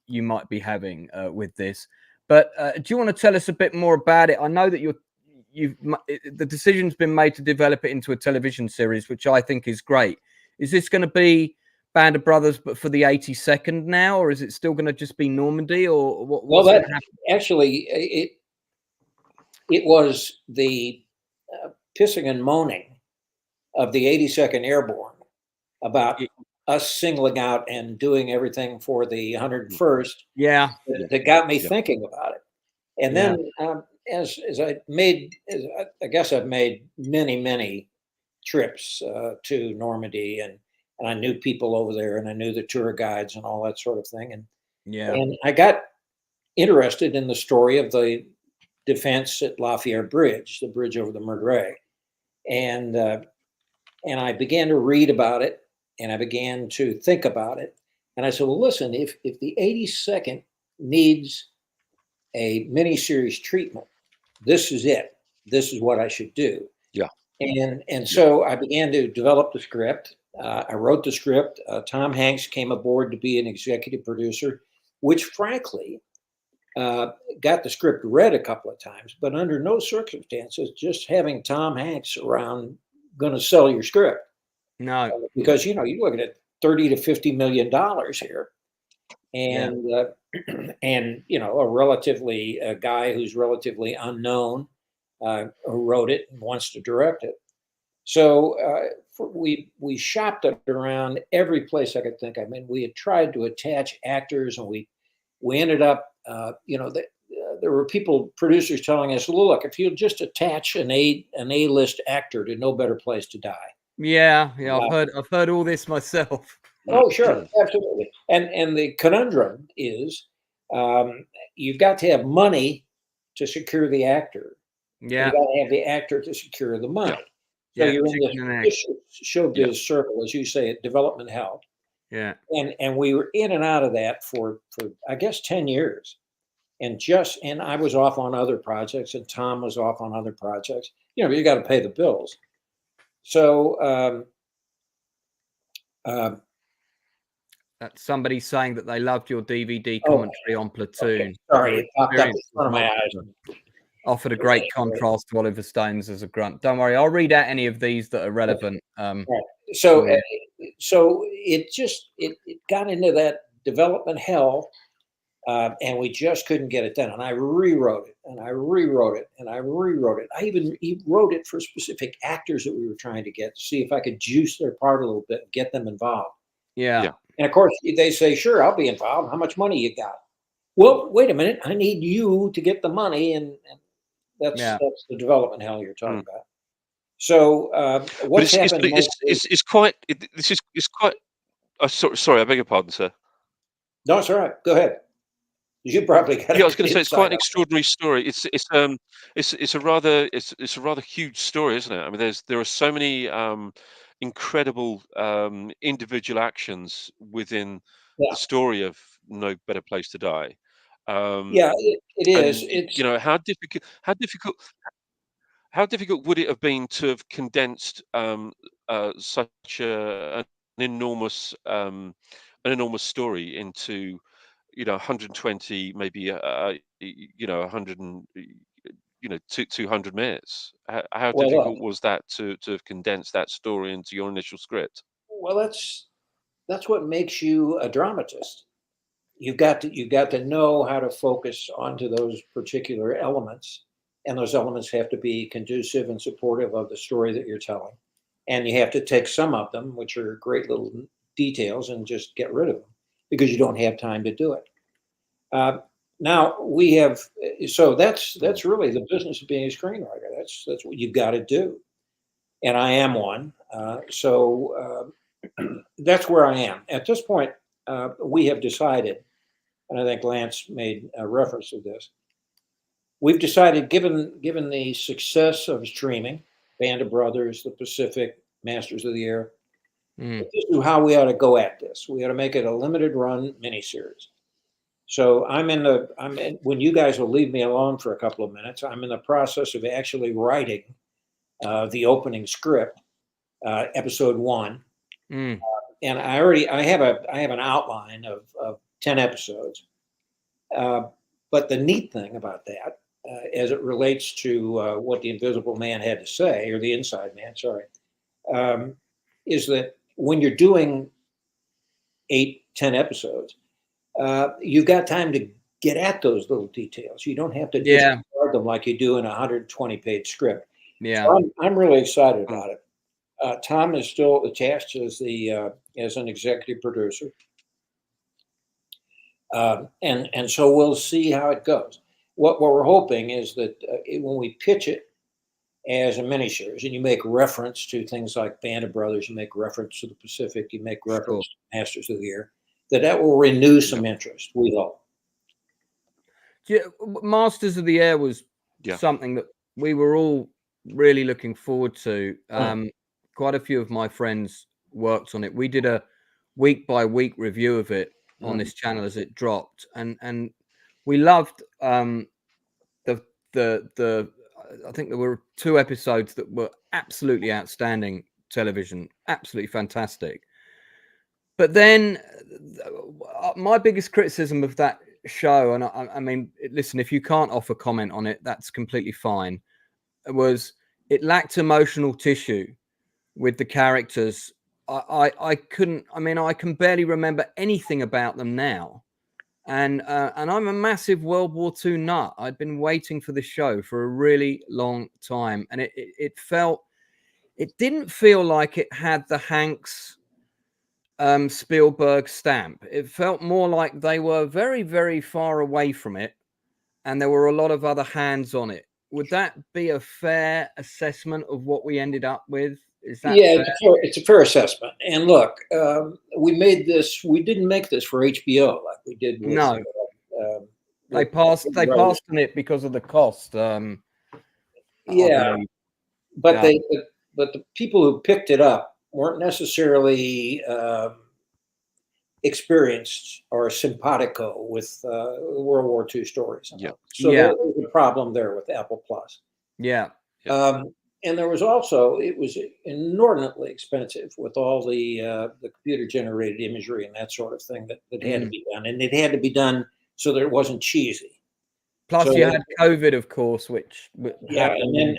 you might be having with this. But do you want to tell us a bit more about it? I know that the decision's been made to develop it into a television series, which I think is great. Is this going to be Band of Brothers, but for the 82nd now, or is it still going to just be Normandy, or what? Well, that actually it was the pissing and moaning of the 82nd Airborne about us singling out and doing everything for the 101st. Yeah, that got me thinking about it. And then as I guess I've made many trips to Normandy, and I knew people over there, and I knew the tour guides and all that sort of thing. And I got interested in the story of the defense at Lafayette Bridge, the bridge over the Meurthe. And I began to read about it, and I began to think about it. And I said, well, listen, if the 82nd needs a miniseries treatment, this is it. This is what I should do. Yeah. And so I began to develop the script. I wrote the script. Tom Hanks came aboard to be an executive producer, which frankly got the script read a couple of times, but under no circumstances just having Tom Hanks around going to sell your script. No, because you're looking at $30 to $50 million here, and a guy who's relatively unknown who wrote it and wants to direct it. So we shopped it around every place I could think of. I mean, we had tried to attach actors, and we ended up, there were producers telling us, well, look, if you just attach an A-list actor to No Better Place to Die. Yeah, I've heard all this myself. Oh, sure, absolutely. And the conundrum is, you've got to have money to secure the actor. Yeah, you got to have the actor to secure the money. So you're in this showbiz circle, as you say, at development hell. Yeah, and we were in and out of that for I guess 10 years, and I was off on other projects, and Tom was off on other projects. You got to pay the bills. So that's somebody saying that they loved your DVD commentary on Platoon. Okay. Sorry, it popped up in front of my eyes. Offered a great contrast to Oliver Stone's as a grunt. Don't worry, I'll read out any of these that are relevant. Right. So it got into that development hell, And we just couldn't get it done. And I rewrote it, and I rewrote it, and I rewrote it. I even wrote it for specific actors that we were trying to get to see if I could juice their part a little bit and get them involved. Yeah. And of course, they say, "Sure, I'll be involved. How much money you got?" Well, wait a minute. I need you to get the money, and that's the development hell you're talking about. So what's happened? It's quite. It's quite. Sorry, I beg your pardon, sir. No, it's all right. Go ahead. You probably got. Yeah, I was going to say it's quite an extraordinary story. It's a rather huge story, isn't it? I mean, there are so many incredible individual actions within the story of No Better Place to Die. Yeah, it is. It's how difficult would it have been to have condensed such an enormous story into 120, maybe 100 and 200 minutes. How difficult was that to have condensed that story into your initial script? Well, that's what makes you a dramatist. You've got to know how to focus onto those particular elements, and those elements have to be conducive and supportive of the story that you're telling. And you have to take some of them, which are great little details, and just get rid of them because you don't have time to do it. Now we have, so that's really the business of being a screenwriter. That's what you've got to do, and I am one. So that's where I am at this point. We have decided, and I think Lance made a reference to this. We've decided, given the success of streaming, Band of Brothers, The Pacific, Masters of the Air, this is how we ought to go at this. We ought to make it a limited run miniseries. So when you guys will leave me alone for a couple of minutes, I'm in the process of actually writing the opening script, episode 1. And I have an outline of 10 episodes. But the neat thing about that, as it relates to what the Invisible Man had to say, or the Inside Man, sorry, is that when you're doing 8-10 episodes, you've got time to get at those little details. You don't have to disregard them like you do in a 120-page script. Yeah, so I'm really excited about it. Tom is still attached as as an executive producer, and so we'll see how it goes. What we're hoping is that when we pitch it as a miniseries, and you make reference to things like Band of Brothers, you make reference to the Pacific, you make reference to Masters of the Air, that will renew some interest, we hope. Yeah, Masters of the Air was something that we were all really looking forward to. Quite a few of my friends worked on it. We did a week-by-week review of it on this channel as it dropped, and we loved the I think there were 2 episodes that were absolutely outstanding television, absolutely fantastic. But then my biggest criticism of that show, and I mean, listen, if you can't offer comment on it, that's completely fine, was it lacked emotional tissue with the characters. I couldn't, I mean, I can barely remember anything about them now. And I'm a massive World War II nut. I'd been waiting for the show for a really long time. And it didn't feel like it had the Hanks Spielberg stamp. It felt more like they were very, very far away from it, and there were a lot of other hands on it. Would that be a fair assessment of what we ended up with? Is that it's a fair assessment. And look, we didn't make this for HBO like we did with, they passed on it because of the cost. But the people who picked it up weren't necessarily experienced or simpatico with World War II stories. So there was a problem there with Apple Plus. And there was also, it was inordinately expensive with all the computer generated imagery and that sort of thing that had to be done. And it had to be done so that it wasn't cheesy. Plus you had COVID, of course, which and then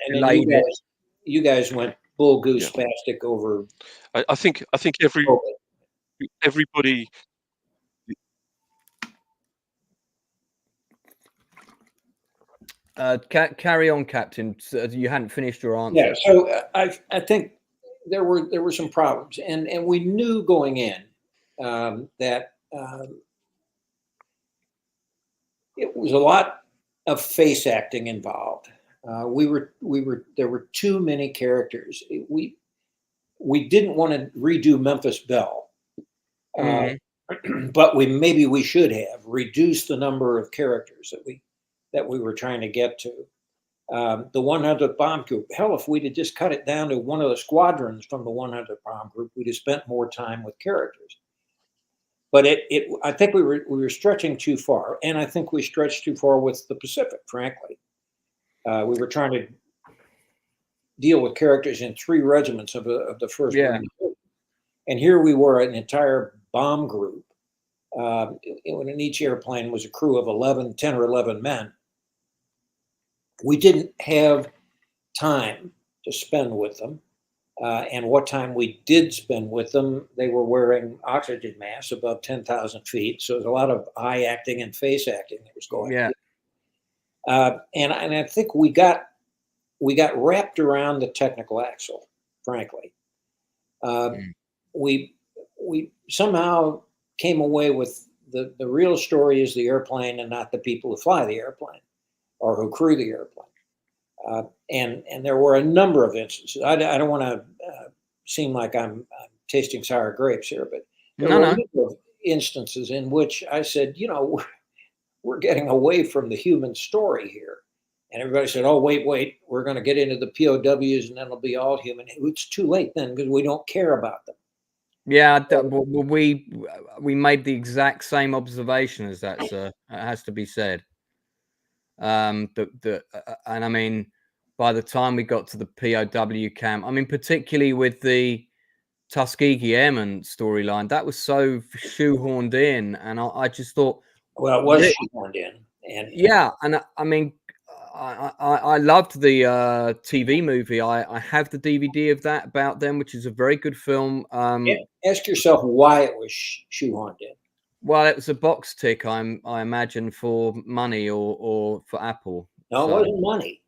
you guys went bull goose spastic over. I think everybody Carry on, Captain. You hadn't finished your answer. Yeah. So I think there were some problems, and we knew going in that it was a lot of face acting involved. There were too many characters. We didn't want to redo Memphis Belle, but maybe we should have reduced the number of characters that we were trying to get to. The 100th Bomb Group. Hell, if we'd have just cut it down to one of the squadrons from the 100th Bomb Group, we'd have spent more time with characters. But I think we were stretching too far, and I think we stretched too far with the Pacific. Frankly, we were trying to deal with characters in 3 regiments of the first. Yeah. And here we were, an entire bomb group. In each airplane was a crew of 10 or 11 men. We didn't have time to spend with them. And what time we did spend with them, they were wearing oxygen masks above 10,000 feet. So there's a lot of eye acting and face acting that was going on. And I think we got wrapped around the technical axle, frankly. We somehow came away with the real story is the airplane and not the people who fly the airplane or who crew the airplane. And there were a number of instances. I don't want to seem like I'm tasting sour grapes here, but there were a number of instances in which I said, we're getting away from the human story here. And everybody said, oh, wait, we're going to get into the POWs and then it'll be all human. It's too late then because we don't care about them. Yeah, we made the exact same observation as that, sir. It has to be said. And I mean, by the time we got to the POW camp, I mean, particularly with the Tuskegee Airmen storyline, that was so shoehorned in, and I just thought, well, it was shoehorned in, and yeah, and I mean, I loved the TV movie. I have the DVD of that about them, which is a very good film. Ask yourself why it was shoehorned in. Well, it was a box tick, I imagine, for money or for Apple. No, it wasn't money.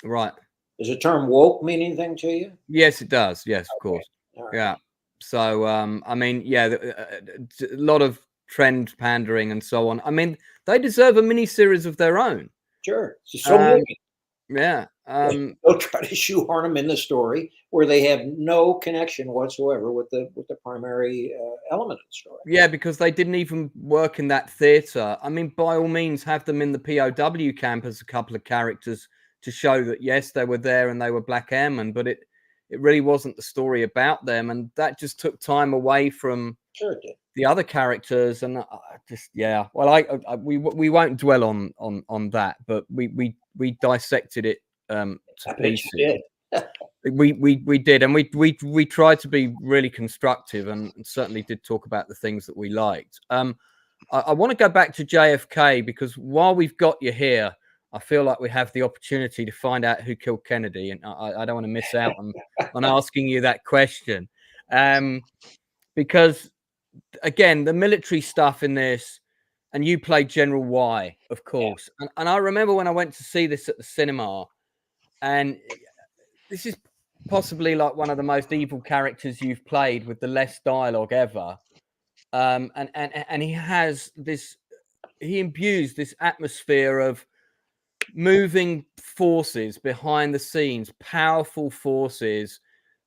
Right. Does the term woke mean anything to you? Yes, it does. Yes, of course. Right. Yeah. So, I mean, yeah, a lot of trend pandering and so on. I mean, they deserve a mini series of their own. Sure. So many. Yeah. They'll try to shoehorn them in the story where they have no connection whatsoever with the primary element of the story. Yeah, because they didn't even work in that theater. I mean, by all means, have them in the POW camp as a couple of characters to show that, yes, they were there and they were black airmen, but it really wasn't the story about them. And that just took time away from the other characters. And well, we won't dwell on that, but we dissected it to pieces. We did, and we tried to be really constructive and certainly did talk about the things that we liked. I want to go back to JFK because while we've got you here, I feel like we have the opportunity to find out who killed Kennedy, and I don't want to miss out on asking you that question, because again, the military stuff in this, and you played General Y, of course, and I remember when I went to see this at the cinema, and this is possibly like one of the most evil characters you've played with the less dialogue ever, and he has this, he imbues this atmosphere of moving forces behind the scenes, powerful forces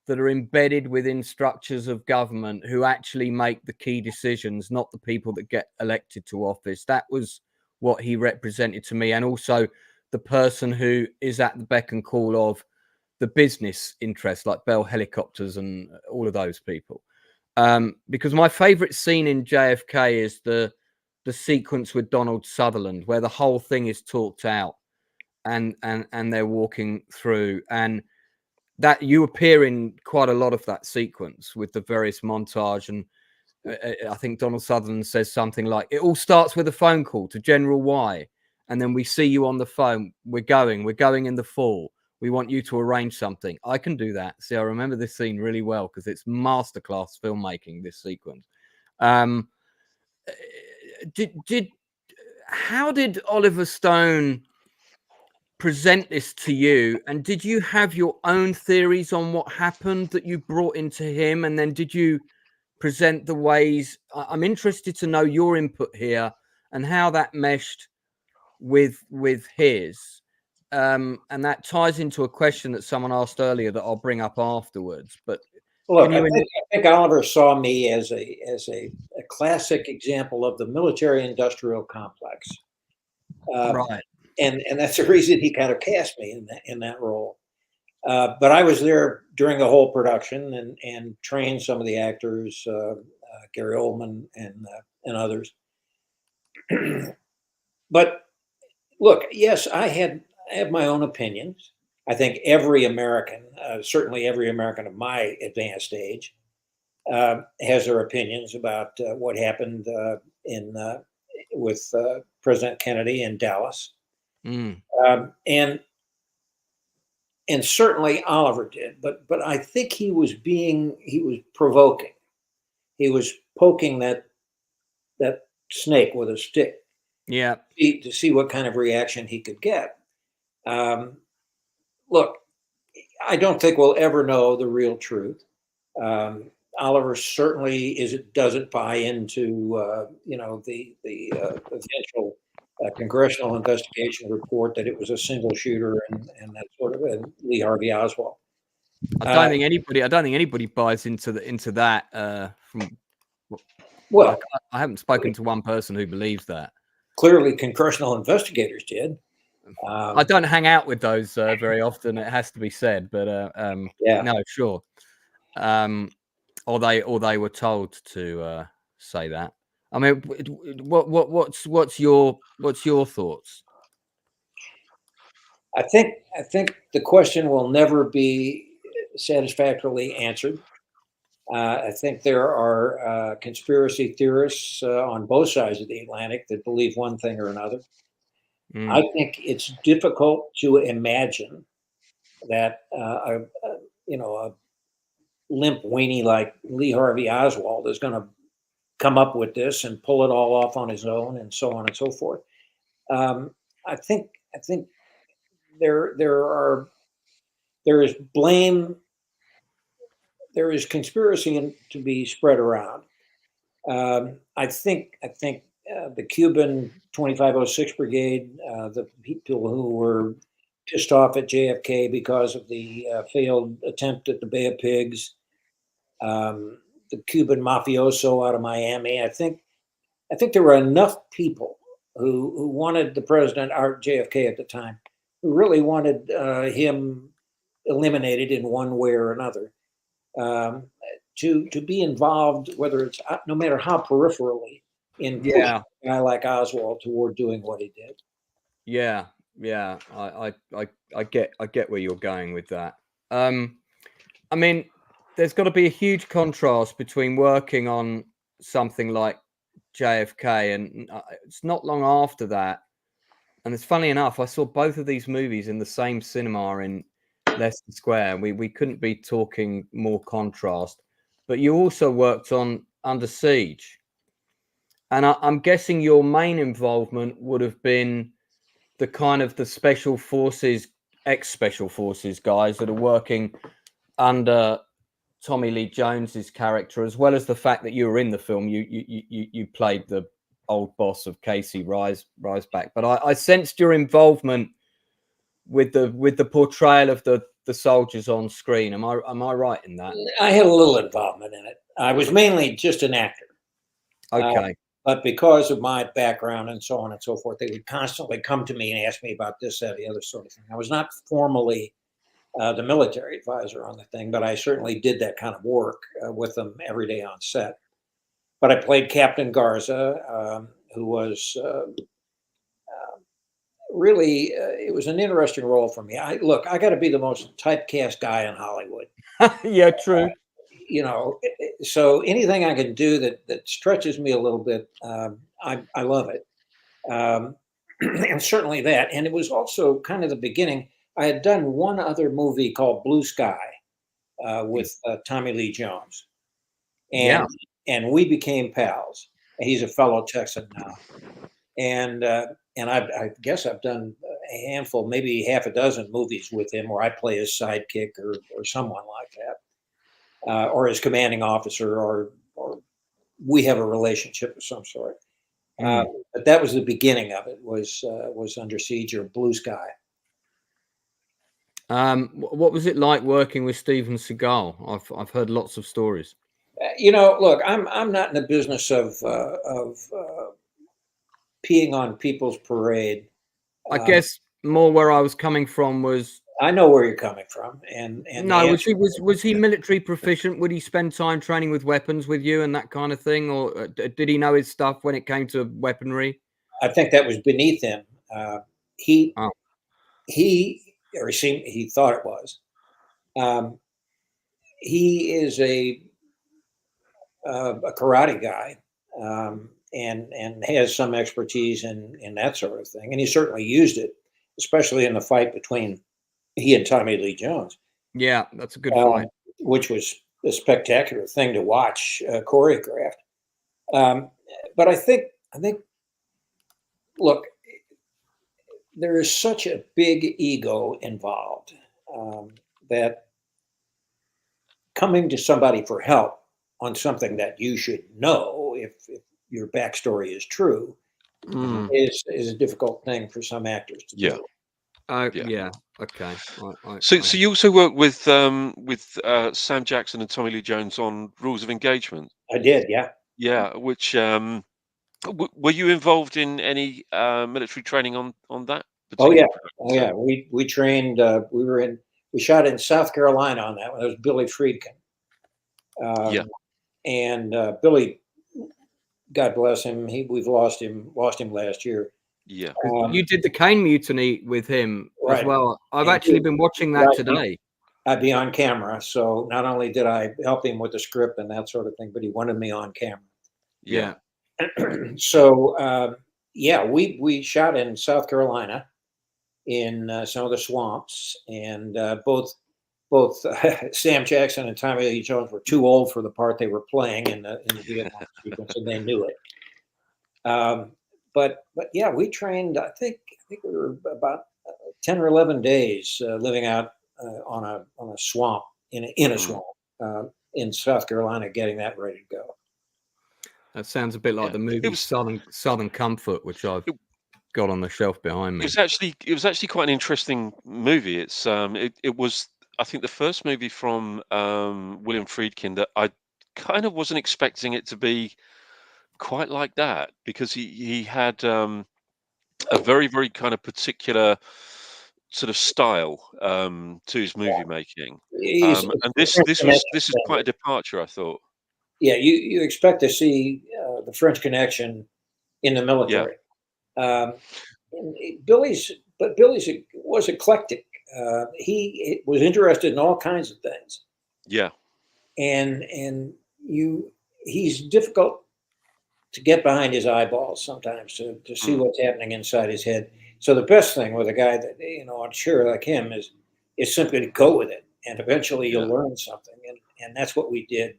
that are embedded within structures of government who actually make the key decisions, not the people that get elected to office. That was what he represented to me. And also the person who is at the beck and call of the business interests like Bell Helicopters and all of those people. Because my favorite scene in JFK is the sequence with Donald Sutherland, where the whole thing is talked out and they're walking through, and that you appear in quite a lot of that sequence with the various montage. And I think Donald Sutherland says something like, it all starts with a phone call to General Y, and then we see you on the phone. We're going in the fall. We want you to arrange something. I can do that. See, I remember this scene really well because it's masterclass filmmaking, this sequence. How did Oliver Stone present this to you, and did you have your own theories on what happened that you brought into him, and then did you present the ways? I'm interested to know your input here and how that meshed with his. And that ties into a question that someone asked earlier that I'll bring up afterwards. But Look, can you I think Oliver saw me as a classic example of the military-industrial complex, right? and that's the reason he kind of cast me in that role. But I was there during the whole production and trained some of the actors, Gary Oldman and others. But look, yes, I have my own opinions. I think every American, certainly every American of my advanced age, has their opinions about what happened with President Kennedy in Dallas, Mm. and certainly Oliver did. But I think he was provoking. He was poking that snake with a stick Yeah. to see what kind of reaction he could get. Look, I don't think we'll ever know the real truth. Oliver certainly doesn't buy into the eventual congressional investigation report that it was a single shooter and that sort of, and Lee Harvey Oswald. I don't think anybody buys into that. Well, I haven't spoken to one person who believes that. Clearly, congressional investigators did. I don't hang out with those very often. It has to be said, but yeah, no, sure. Or they were told to say that. I mean, what's your thoughts? I think the question will never be satisfactorily answered. I think there are conspiracy theorists on both sides of the Atlantic that believe one thing or another. Mm. I think it's difficult to imagine that a limp weenie like Lee Harvey Oswald is going to come up with this and pull it all off on his own, and so on and so forth. I think there is blame, there is conspiracy to be spread around. I think the Cuban 2506 Brigade, the people who were pissed off at JFK because of the failed attempt at the Bay of Pigs, the Cuban mafioso out of Miami. I think there were enough people who wanted the president, our JFK at the time, who really wanted him eliminated in one way or another, to be involved, whether it's no matter how peripherally, in pushing a guy like Oswald toward doing what he did. Yeah, I get where you're going with that. I mean, there's got to be a huge contrast between working on something like JFK and it's not long after that. And it's funny enough, I saw both of these movies in the same cinema in Leicester Square. We couldn't be talking more contrast. But you also worked on Under Siege. And I'm guessing your main involvement would have been the kind of the special forces, ex-special forces guys that are working under Tommy Lee Jones's character, as well as the fact that you were in the film. You played the old boss of Casey Riseback. But I sensed your involvement with the portrayal of the soldiers on screen. Am I right in that? I had a little involvement in it. I was mainly just an actor. Okay. But because of my background and so on and so forth, they would constantly come to me and ask me about this, that, the other sort of thing. I was not formally the military advisor on the thing, but I certainly did that kind of work with them every day on set. But I played Captain Garza, who was really, it was an interesting role for me. I got to be the most typecast guy in Hollywood. Yeah, true. So anything I can do that stretches me a little bit, I love it. And certainly that. And it was also kind of the beginning. I had done one other movie called Blue Sky with Tommy Lee Jones. And we became pals. He's a fellow Texan now. And I guess I've done a handful, maybe half a dozen movies with him where I play his sidekick or someone like that, or his commanding officer, or we have a relationship of some sort. But that was the beginning of it. Was Under Siege or Blue Sky. What was it like working with Steven Seagal? I've heard lots of stories. Look, I'm not in the business of peeing on people's parade. I guess more where I was coming from was, I know where you're coming from, and no, was he military proficient? Would he spend time training with weapons with you and that kind of thing, or did he know his stuff when it came to weaponry? I think that was beneath him. He Oh. he thought it was. He is a karate guy, and has some expertise in that sort of thing, and he certainly used it, especially in the fight between he and Tommy Lee Jones. Yeah, that's a good fight. Which was a spectacular thing to watch, choreographed. But I think, look, there is such a big ego involved that coming to somebody for help on something that you should know, if your backstory is true, is a difficult thing for some actors to do. Yeah. Okay. So you also worked with Sam Jackson and Tommy Lee Jones on Rules of Engagement. I did, yeah. Yeah, which were you involved in any military training on that? Oh yeah. We trained. We shot in South Carolina on that one. It was Billy Friedkin. And Billy, God bless him. We've lost him last year. Yeah. You did the Cane Mutiny with him as well. I've actually been watching that today. I'd be on camera, so not only did I help him with the script and that sort of thing, but he wanted me on camera. Yeah. So we shot in South Carolina in some of the swamps, and both Sam Jackson and Tommy Lee Jones were too old for the part they were playing in the Vietnam sequence, and they knew it. But yeah, we trained. I think we were about 10 or 11 days living out on a swamp in a swamp in South Carolina, getting that ready to go. That sounds a bit like the movie Southern Comfort, which I've got on the shelf behind me. It was actually quite an interesting movie. It's it was, I think, the first movie from William Friedkin that I kind of wasn't expecting it to be quite like that, because he had a very, very kind of particular sort of style to his movie making, and this is quite a departure, I thought. Yeah, you expect to see the French Connection in the military. Billy's was eclectic. He was interested in all kinds of things. Yeah, and he's difficult to get behind his eyeballs sometimes to see what's happening inside his head. So the best thing with a guy that I'm sure like him is simply to go with it, and eventually you'll learn something, and that's what we did.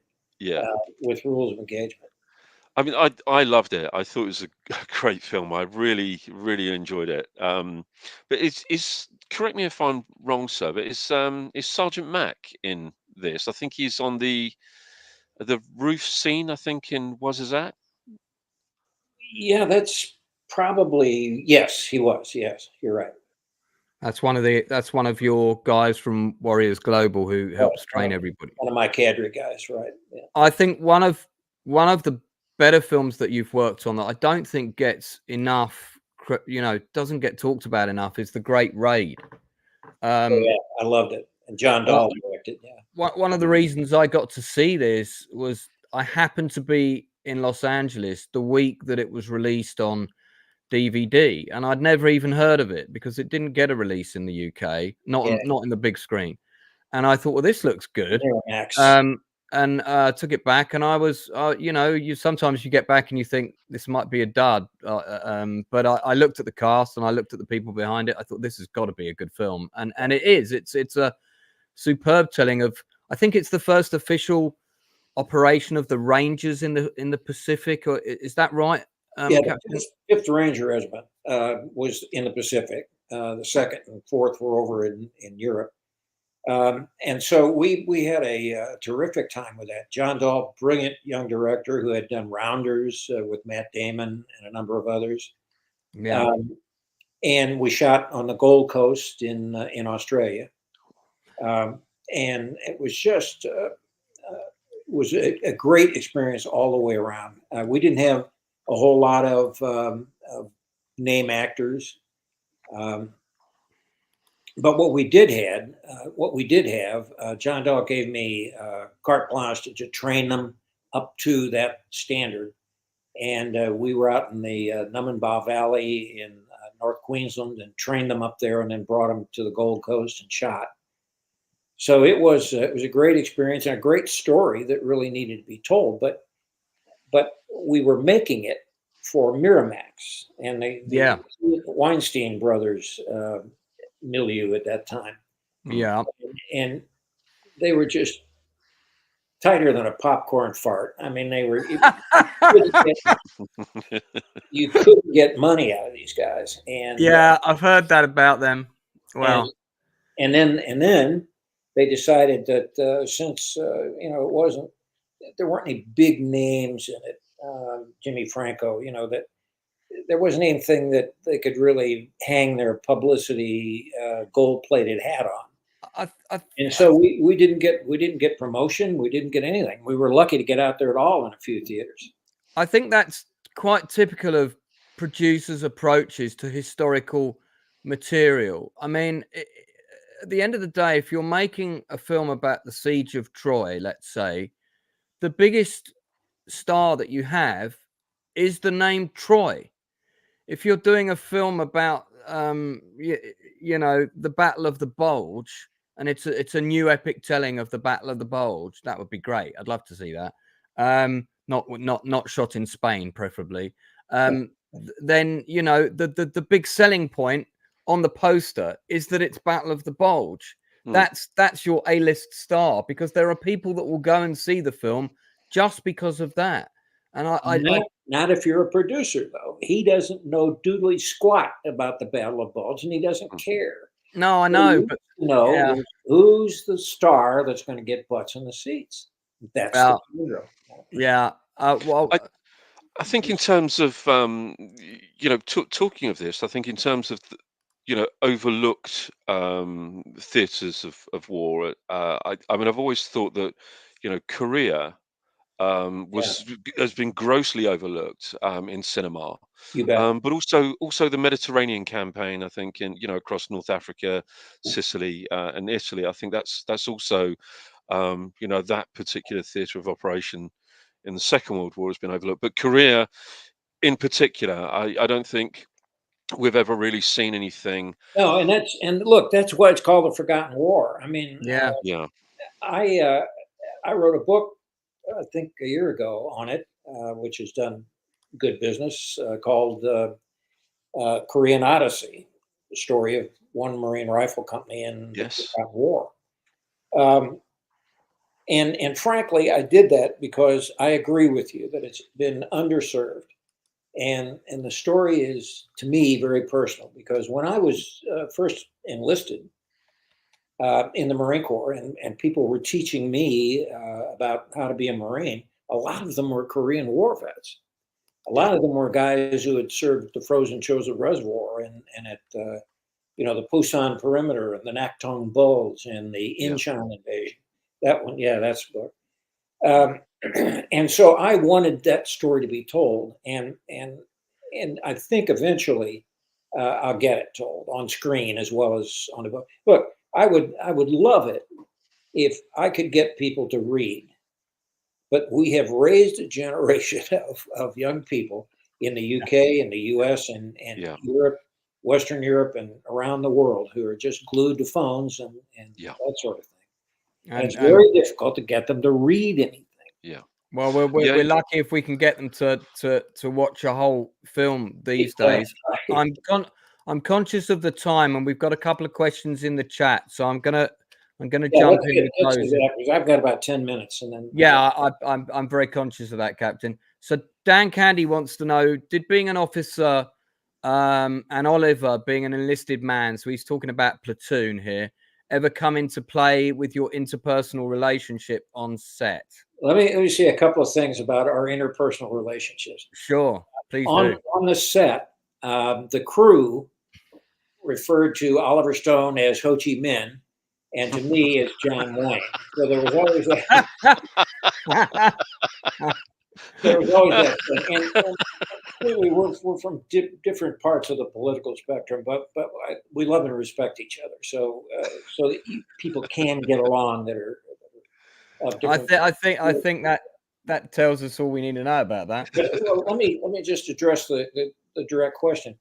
With Rules of Engagement. I mean, I loved it. I thought it was a great film. I really, really enjoyed it. But it's correct me if I'm wrong, sir, but is Sergeant Mack in this? I think he's on the roof scene, I think, in Was Is That? Yeah, that's probably, yes, he was. Yes, you're right. That's one of your guys from Warriors Global who helps train everybody. One of my cadre guys, right? Yeah. I think one of the better films that you've worked on that I don't think gets enough, doesn't get talked about enough, is The Great Raid. I loved it, and John Dahl directed. Yeah. One of the reasons I got to see this was I happened to be in Los Angeles the week that it was released on DVD, and I'd never even heard of it because it didn't get a release in the UK, not in the big screen. And I thought, well, this looks good. And took it back, and I was, you sometimes you get back and you think this might be a dud, but I looked at the cast and I looked at the people behind it. I thought this has got to be a good film, and it is. It's a superb telling of. I think it's the first official operation of the Rangers in the Pacific, or is that right? The 5th Ranger Regiment was in the Pacific. The second and fourth were over in Europe. And so we had a terrific time with that. John Dahl, brilliant young director who had done Rounders with Matt Damon and a number of others. Yeah. And we shot on the Gold Coast in Australia. And it was just was a great experience all the way around. We didn't have a whole lot of name actors. But what we did have, John Dahl gave me carte blanche to train them up to that standard. And we were out in the Numinbah Valley in North Queensland and trained them up there, and then brought them to the Gold Coast and shot. So it was a great experience and a great story that really needed to be told. But we were making it for Miramax and the Weinstein brothers milieu at that time. Yeah. And they were just tighter than a popcorn fart. I mean, they were. You couldn't get money out of these guys. And yeah, I've heard that about them. Well, and then they decided that since there weren't any big names in it, Jimmy Franco, that there wasn't anything that they could really hang their publicity gold-plated hat on. And so we didn't get promotion. We didn't get anything. We were lucky to get out there at all in a few theaters. I think that's quite typical of producers' approaches to historical material. I mean, at the end of the day, if you're making a film about the siege of Troy, let's say, the biggest star that you have is the name Troy. If you're doing a film about, the Battle of the Bulge, and it's a new epic telling of the Battle of the Bulge, that would be great. I'd love to see that. Not shot in Spain, preferably. Then the big selling point on the poster is that it's Battle of the Bulge. That's your A-list star, because there are people that will go and see the film just because of that. And not if you're a producer, though. He doesn't know doodly squat about the Battle of Bulge, and he doesn't care. No, I know, but who's the star that's going to get butts in the seats? That's the hero. Yeah. I think in terms of talking of this, I think in terms of overlooked theatres of war. I mean, I've always thought that Korea has been grossly overlooked in cinema. You bet. But also the Mediterranean campaign, I think, in across North Africa, Sicily, and Italy. I think that's also that particular theatre of operation in the Second World War has been overlooked. But Korea, in particular, I don't think we've ever really seen anything. No, and look, that's why it's called the Forgotten War. I mean, I wrote a book, I think a year ago on it, which has done good business, called Korean Odyssey, the story of one Marine rifle company in the Forgotten War. And frankly, I did that because I agree with you that it's been underserved. And the story is, to me, very personal, because when I was first enlisted in the Marine Corps, and people were teaching me about how to be a Marine, a lot of them were Korean War vets. A lot of them were guys who had served at the Frozen Chosin Reservoir and at the Pusan Perimeter and the Naktung Bulge and the Incheon invasion. That one, that's the book. And so I wanted that story to be told, and I think eventually I'll get it told on screen as well as on the book. Look, I would love it if I could get people to read, but we have raised a generation of young people in the UK and the US and Europe, Western Europe, and around the world who are just glued to phones and that sort of thing. And it's very difficult to get them to read anything. Yeah. Well, we're lucky if we can get them to watch a whole film these days. I'm conscious of the time, and we've got a couple of questions in the chat, so I'm gonna jump in with those. I've got about 10 minutes, and then I'm very conscious of that, Captain. So Dan Candy wants to know: did being an officer and Oliver being an enlisted man, so he's talking about Platoon here, ever come into play with your interpersonal relationship on set? Let me say a couple of things about our interpersonal relationships. Sure, please do. On the set, the crew referred to Oliver Stone as Ho Chi Minh, and to me as John Wayne. So there was always that. There was always that thing. And clearly, we're from different parts of the political spectrum, but we love and respect each other. So that people can get along that are of different. I think that tells us all we need to know about that. But, well, let me just address the direct question.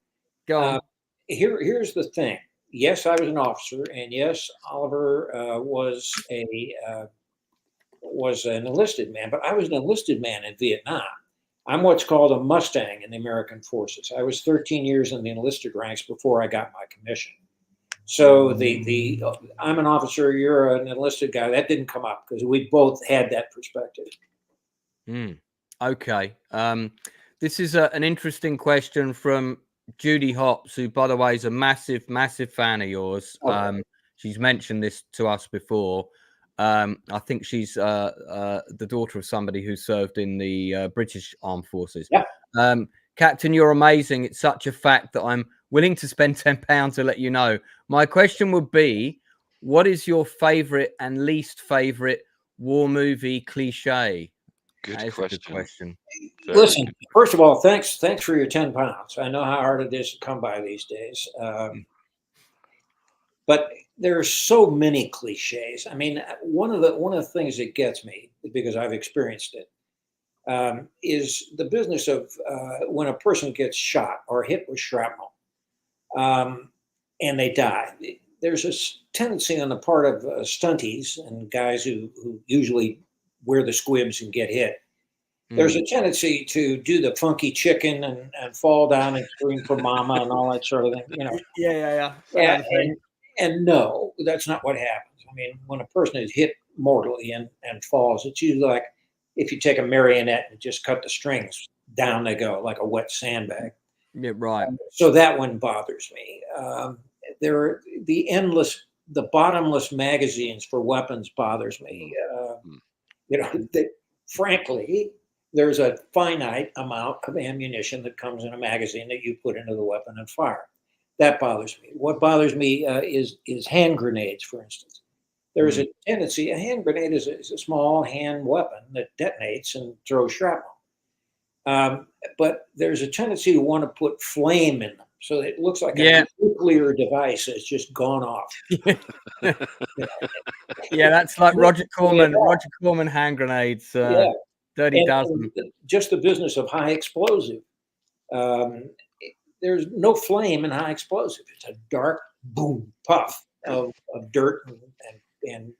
Go on. Here's the thing. Yes, I was an officer, and yes, Oliver was an enlisted man, but I was an enlisted man in Vietnam. I'm what's called a Mustang in the American forces. I was 13 years in the enlisted ranks before I got my commission. So the I'm an officer, you're an enlisted guy, that didn't come up because we both had that perspective. Okay. This is an interesting question from Judy Hops, who, by the way, is a massive fan of yours. Okay. She's mentioned this to us before. I think she's the daughter of somebody who served in the British Armed Forces. Yeah. Captain, you're amazing. It's such a fact that I'm willing to spend £10 to let you know. My question would be, what is your favorite and least favorite war movie cliche? Good question. Listen, first of all, thanks for your £10. I know how hard it is to come by these days. But there are so many cliches. I mean, one of the things that gets me, because I've experienced it, is the business of when a person gets shot or hit with shrapnel, and they die. There's a tendency on the part of stunties and guys who usually wear the squibs and get hit. There's a tendency to do the funky chicken and fall down and scream for mama and all that sort of thing, you know. Yeah. And no, that's not what happens. I mean, when a person is hit mortally and falls, it's usually like if you take a marionette and just cut the strings, down they go like a wet sandbag. Yeah, right. So that one bothers me. There are the bottomless magazines for weapons bothers me. Frankly, there's a finite amount of ammunition that comes in a magazine that you put into the weapon and fire. That bothers me. What bothers me is hand grenades, for instance. There's a tendency, a hand grenade is a small hand weapon that detonates and throws shrapnel. But there's a tendency to want to put flame in them. So it looks like a nuclear device has just gone off. Yeah, that's like Roger Corman hand grenades. Dirty dozen. Just the business of high explosive. There's no flame in high explosive. It's a dark boom puff of dirt and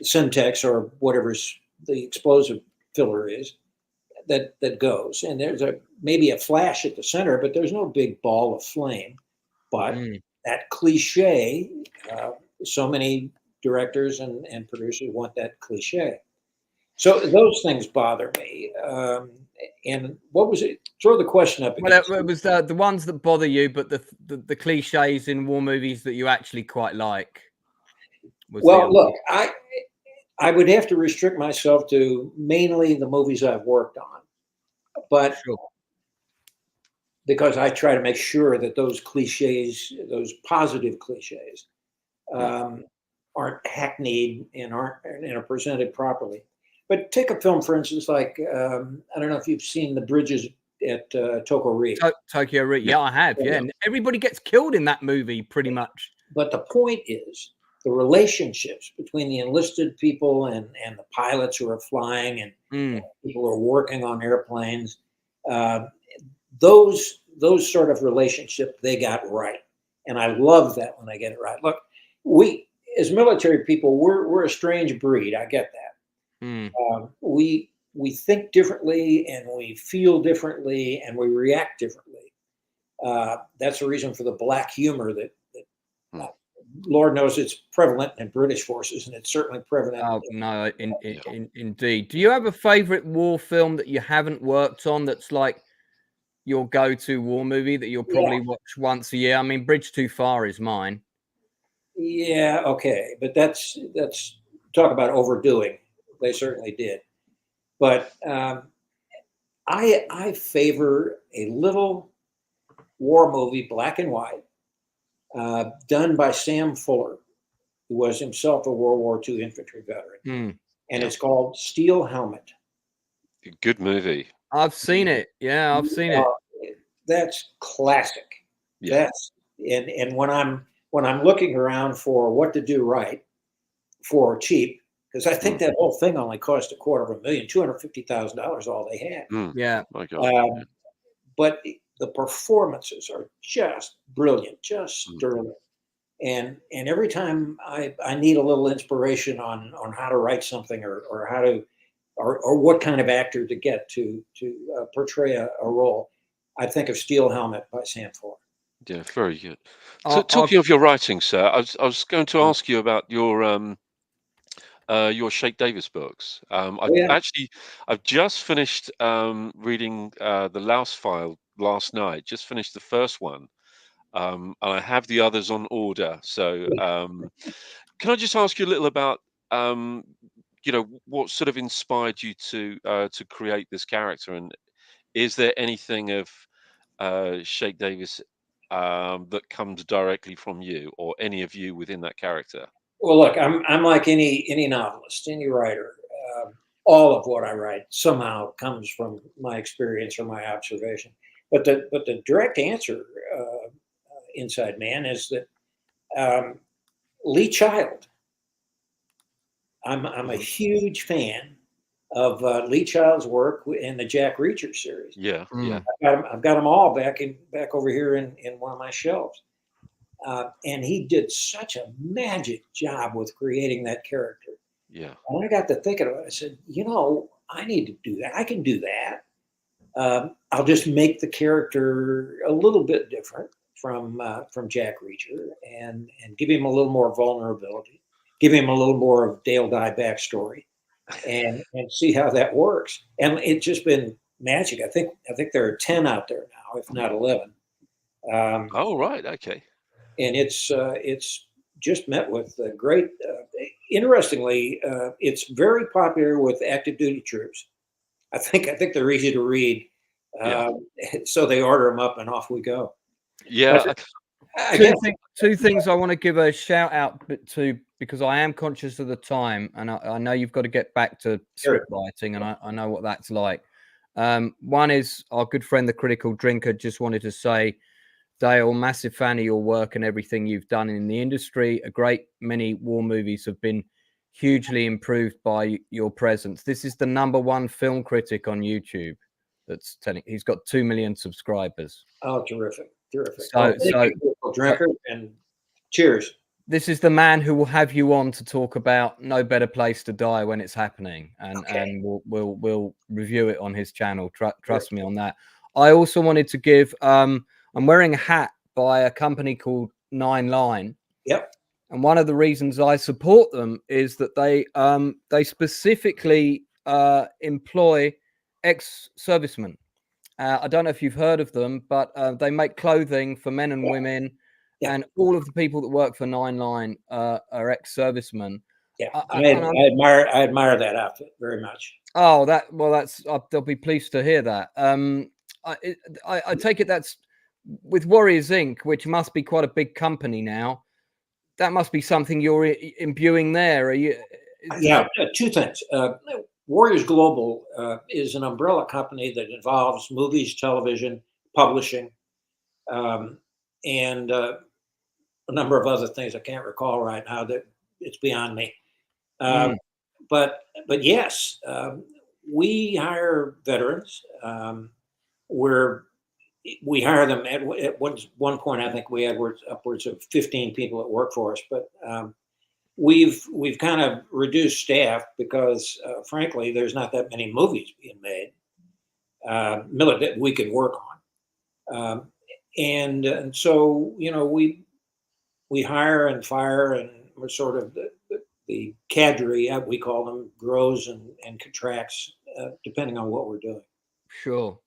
Syntex or whatever's the explosive filler is that goes. And there's maybe a flash at the center, but there's no big ball of flame. But that cliche, so many directors and producers want that cliche. So those things bother me. And what was it? Throw the question up again. Well, it was the ones that bother you, but the cliches in war movies that you actually quite like. Well, look, I would have to restrict myself to mainly the movies I've worked on, but because I try to make sure that those cliches, those positive cliches, aren't hackneyed and are presented properly. But take a film, for instance, like I don't know if you've seen The Bridges at Tokyo Reef. Tokyo Reef, yeah, I have. Yeah, and everybody gets killed in that movie, pretty much. But the point is the relationships between the enlisted people and the pilots who are flying and people who are working on airplanes. Those sort of relationships they got right, and I love that when they get it right. Look, we as military people, we're a strange breed. I get that. We think differently and we feel differently and we react differently. That's the reason for the black humor that Lord knows it's prevalent in British forces, and it's certainly prevalent. Oh no, indeed. Do you have a favorite war film that you haven't worked on that's like your go-to war movie that you'll probably watch once a year? I mean, Bridge Too Far is mine. Yeah, okay, but that's talk about overdoing. They certainly did, but I favor a little war movie, black and white, done by Sam Fuller, who was himself a World War II infantry veteran, and it's called Steel Helmet. Good movie. I've seen it. Yeah, I've seen it. That's classic. Yeah. That's and when I'm looking around for what to do right for cheap, because I think that whole thing only cost $250,000, $250,000, all they had. Yeah. My God. But the performances are just brilliant, just sterling. And every time I need a little inspiration on how to write something or how to or what kind of actor to get to portray a role, I think of Steel Helmet by Sam Fuller. Yeah, very good. So, talking of your writing, sir, I was going to ask you about your Shake Davis books. I've just finished reading The Louse File last night. Just finished the first one, and I have the others on order. So, can I just ask you a little about what sort of inspired you to create this character, and is there anything of Shake Davis that comes directly from you, or any of you within that character? Well, look, I'm like any novelist, any writer. All of what I write somehow comes from my experience or my observation. But the direct answer, inside man, is that Lee Child. I'm a huge fan of Lee Child's work in the Jack Reacher series. Yeah. I've got them all back over here in one of my shelves. And he did such a magic job with creating that character. Yeah. And I got to thinking about it. I said, I need to do that. I can do that. I'll just make the character a little bit different from Jack Reacher and give him a little more vulnerability, give him a little more of Dale Dye backstory, and see how that works. And it's just been magic. I think there are 10 out there now, if not 11. Oh, right. Okay. And it's just met with great. Interestingly, it's very popular with active duty troops. I think they're easy to read, so they order them up and off we go. Yeah. Two things I want to give a shout out to, because I am conscious of the time, and I know you've got to get back to script writing, and I know what that's like. One is our good friend, the Critical Drinker, just wanted to say, Dale, massive fan of your work and everything you've done in the industry. A great many war movies have been hugely improved by your presence. This is the #1 film critic on YouTube that's telling. He's got 2 million subscribers. Oh, terrific. So Drinker, and cheers. This is the man who will have you on to talk about No Better Place to Die when it's happening, and we'll review it on his channel. Trust me on that. I also wanted to give. I'm wearing a hat by a company called 9 Line. Yep. And one of the reasons I support them is that they specifically employ ex-servicemen. I don't know if you've heard of them, but they make clothing for men and women, and all of the people that work for 9 Line are ex-servicemen. Yeah, I admire that outfit very much. Oh, they'll be pleased to hear that. I take it that's with Warriors Inc., which must be quite a big company now. That must be something you're imbuing there. Are you? Yeah, two things. Warriors Global is an umbrella company that involves movies, television, publishing, and a number of other things I can't recall right now. That it's beyond me. But yes, we hire veterans. We hire them at one point. I think we had upwards of 15 people that work for us, but we've kind of reduced staff because, frankly, there's not that many movies being made that we can work on, and so we hire and fire, and we're sort of the cadre, we call them, grows and contracts depending on what we're doing. Sure.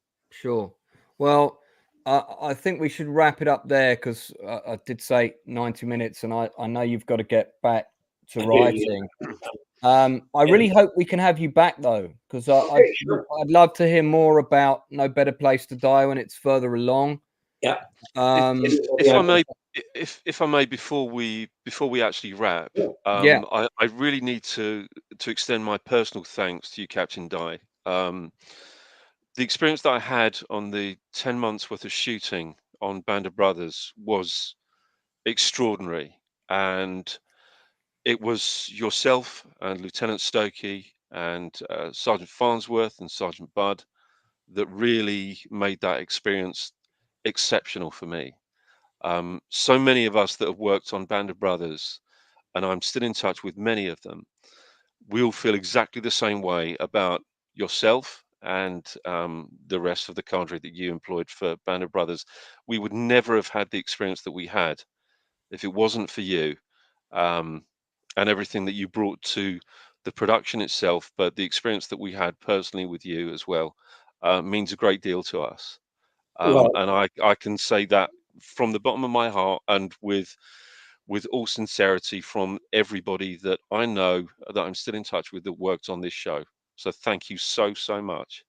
Well, I think we should wrap it up there because I did say 90 minutes, and I know you've got to get back to writing. I really hope we can have you back though, because I'd love to hear more about No Better Place to Die when it's further along. Yeah. If I may, before we actually wrap, I really need to extend my personal thanks to you, Captain Di. The experience that I had on the 10 months worth of shooting on Band of Brothers was extraordinary, and it was yourself and Lieutenant Stokey and Sergeant Farnsworth and Sergeant Budd that really made that experience exceptional for me. So many of us that have worked on Band of Brothers, and I'm still in touch with many of them, we all feel exactly the same way about yourself and the rest of the cadre that you employed for Band of Brothers. We would never have had the experience that we had if it wasn't for you, and everything that you brought to the production itself. But the experience that we had personally with you as well means a great deal to us. And I can say that from the bottom of my heart and with all sincerity from everybody that I know that I'm still in touch with that worked on this show. So thank you so much.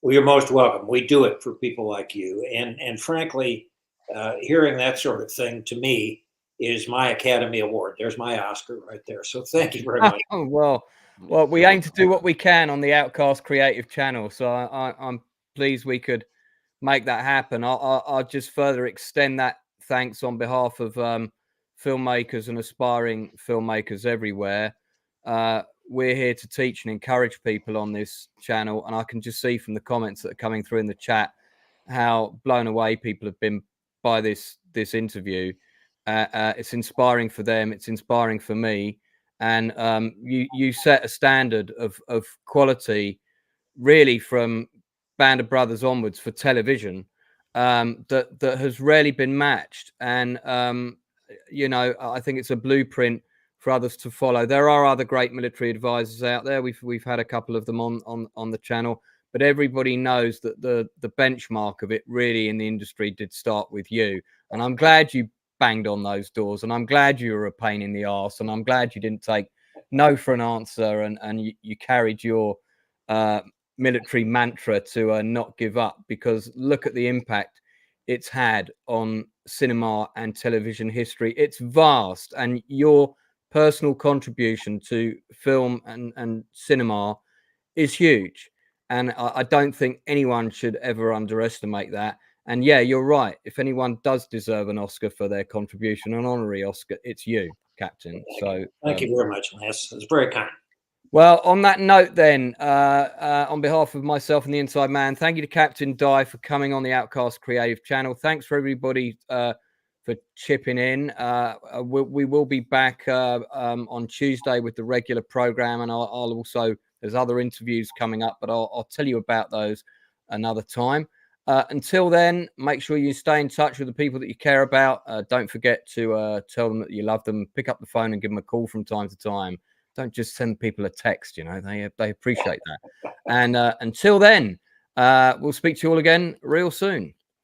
Well, you're most welcome. We do it for people like you. And frankly, hearing that sort of thing to me is my Academy Award. There's my Oscar right there. So thank you very much. Oh, well, we aim to do what we can on the Outcast Creative Channel. So I'm pleased we could make that happen. I'll just further extend that thanks on behalf of filmmakers and aspiring filmmakers everywhere. We're here to teach and encourage people on this channel, and I can just see from the comments that are coming through in the chat how blown away people have been by this interview. It's inspiring for them. It's inspiring for me, and you set a standard of quality really from Band of Brothers onwards for television that has rarely been matched. And I think it's a blueprint for others to follow. There are other great military advisors out there. We've had a couple of them on the channel, but everybody knows that the benchmark of it really in the industry did start with you. And I'm glad you banged on those doors, and I'm glad you were a pain in the arse, and I'm glad you didn't take no for an answer, and you carried your military mantra to not give up, because look at the impact it's had on cinema and television history. It's vast, and your personal contribution to film and cinema is huge, and I don't think anyone should ever underestimate that. And yeah, you're right, if anyone does deserve an Oscar for their contribution, an honorary Oscar, it's you, Captain. So thank you very much, Lance. It's very kind. Well, on that note then, on behalf of myself and the Inside Man, thank you to Captain Di for coming on the Outcast Creative Channel. Thanks for everybody for chipping in. We will be back on Tuesday with the regular program, and I'll also, there's other interviews coming up, but I'll tell you about those another time. Until then, make sure you stay in touch with the people that you care about. Don't forget to tell them that you love them. Pick up the phone and give them a call from time to time. Don't just send people a text, they appreciate that. And until then, we'll speak to you all again real soon.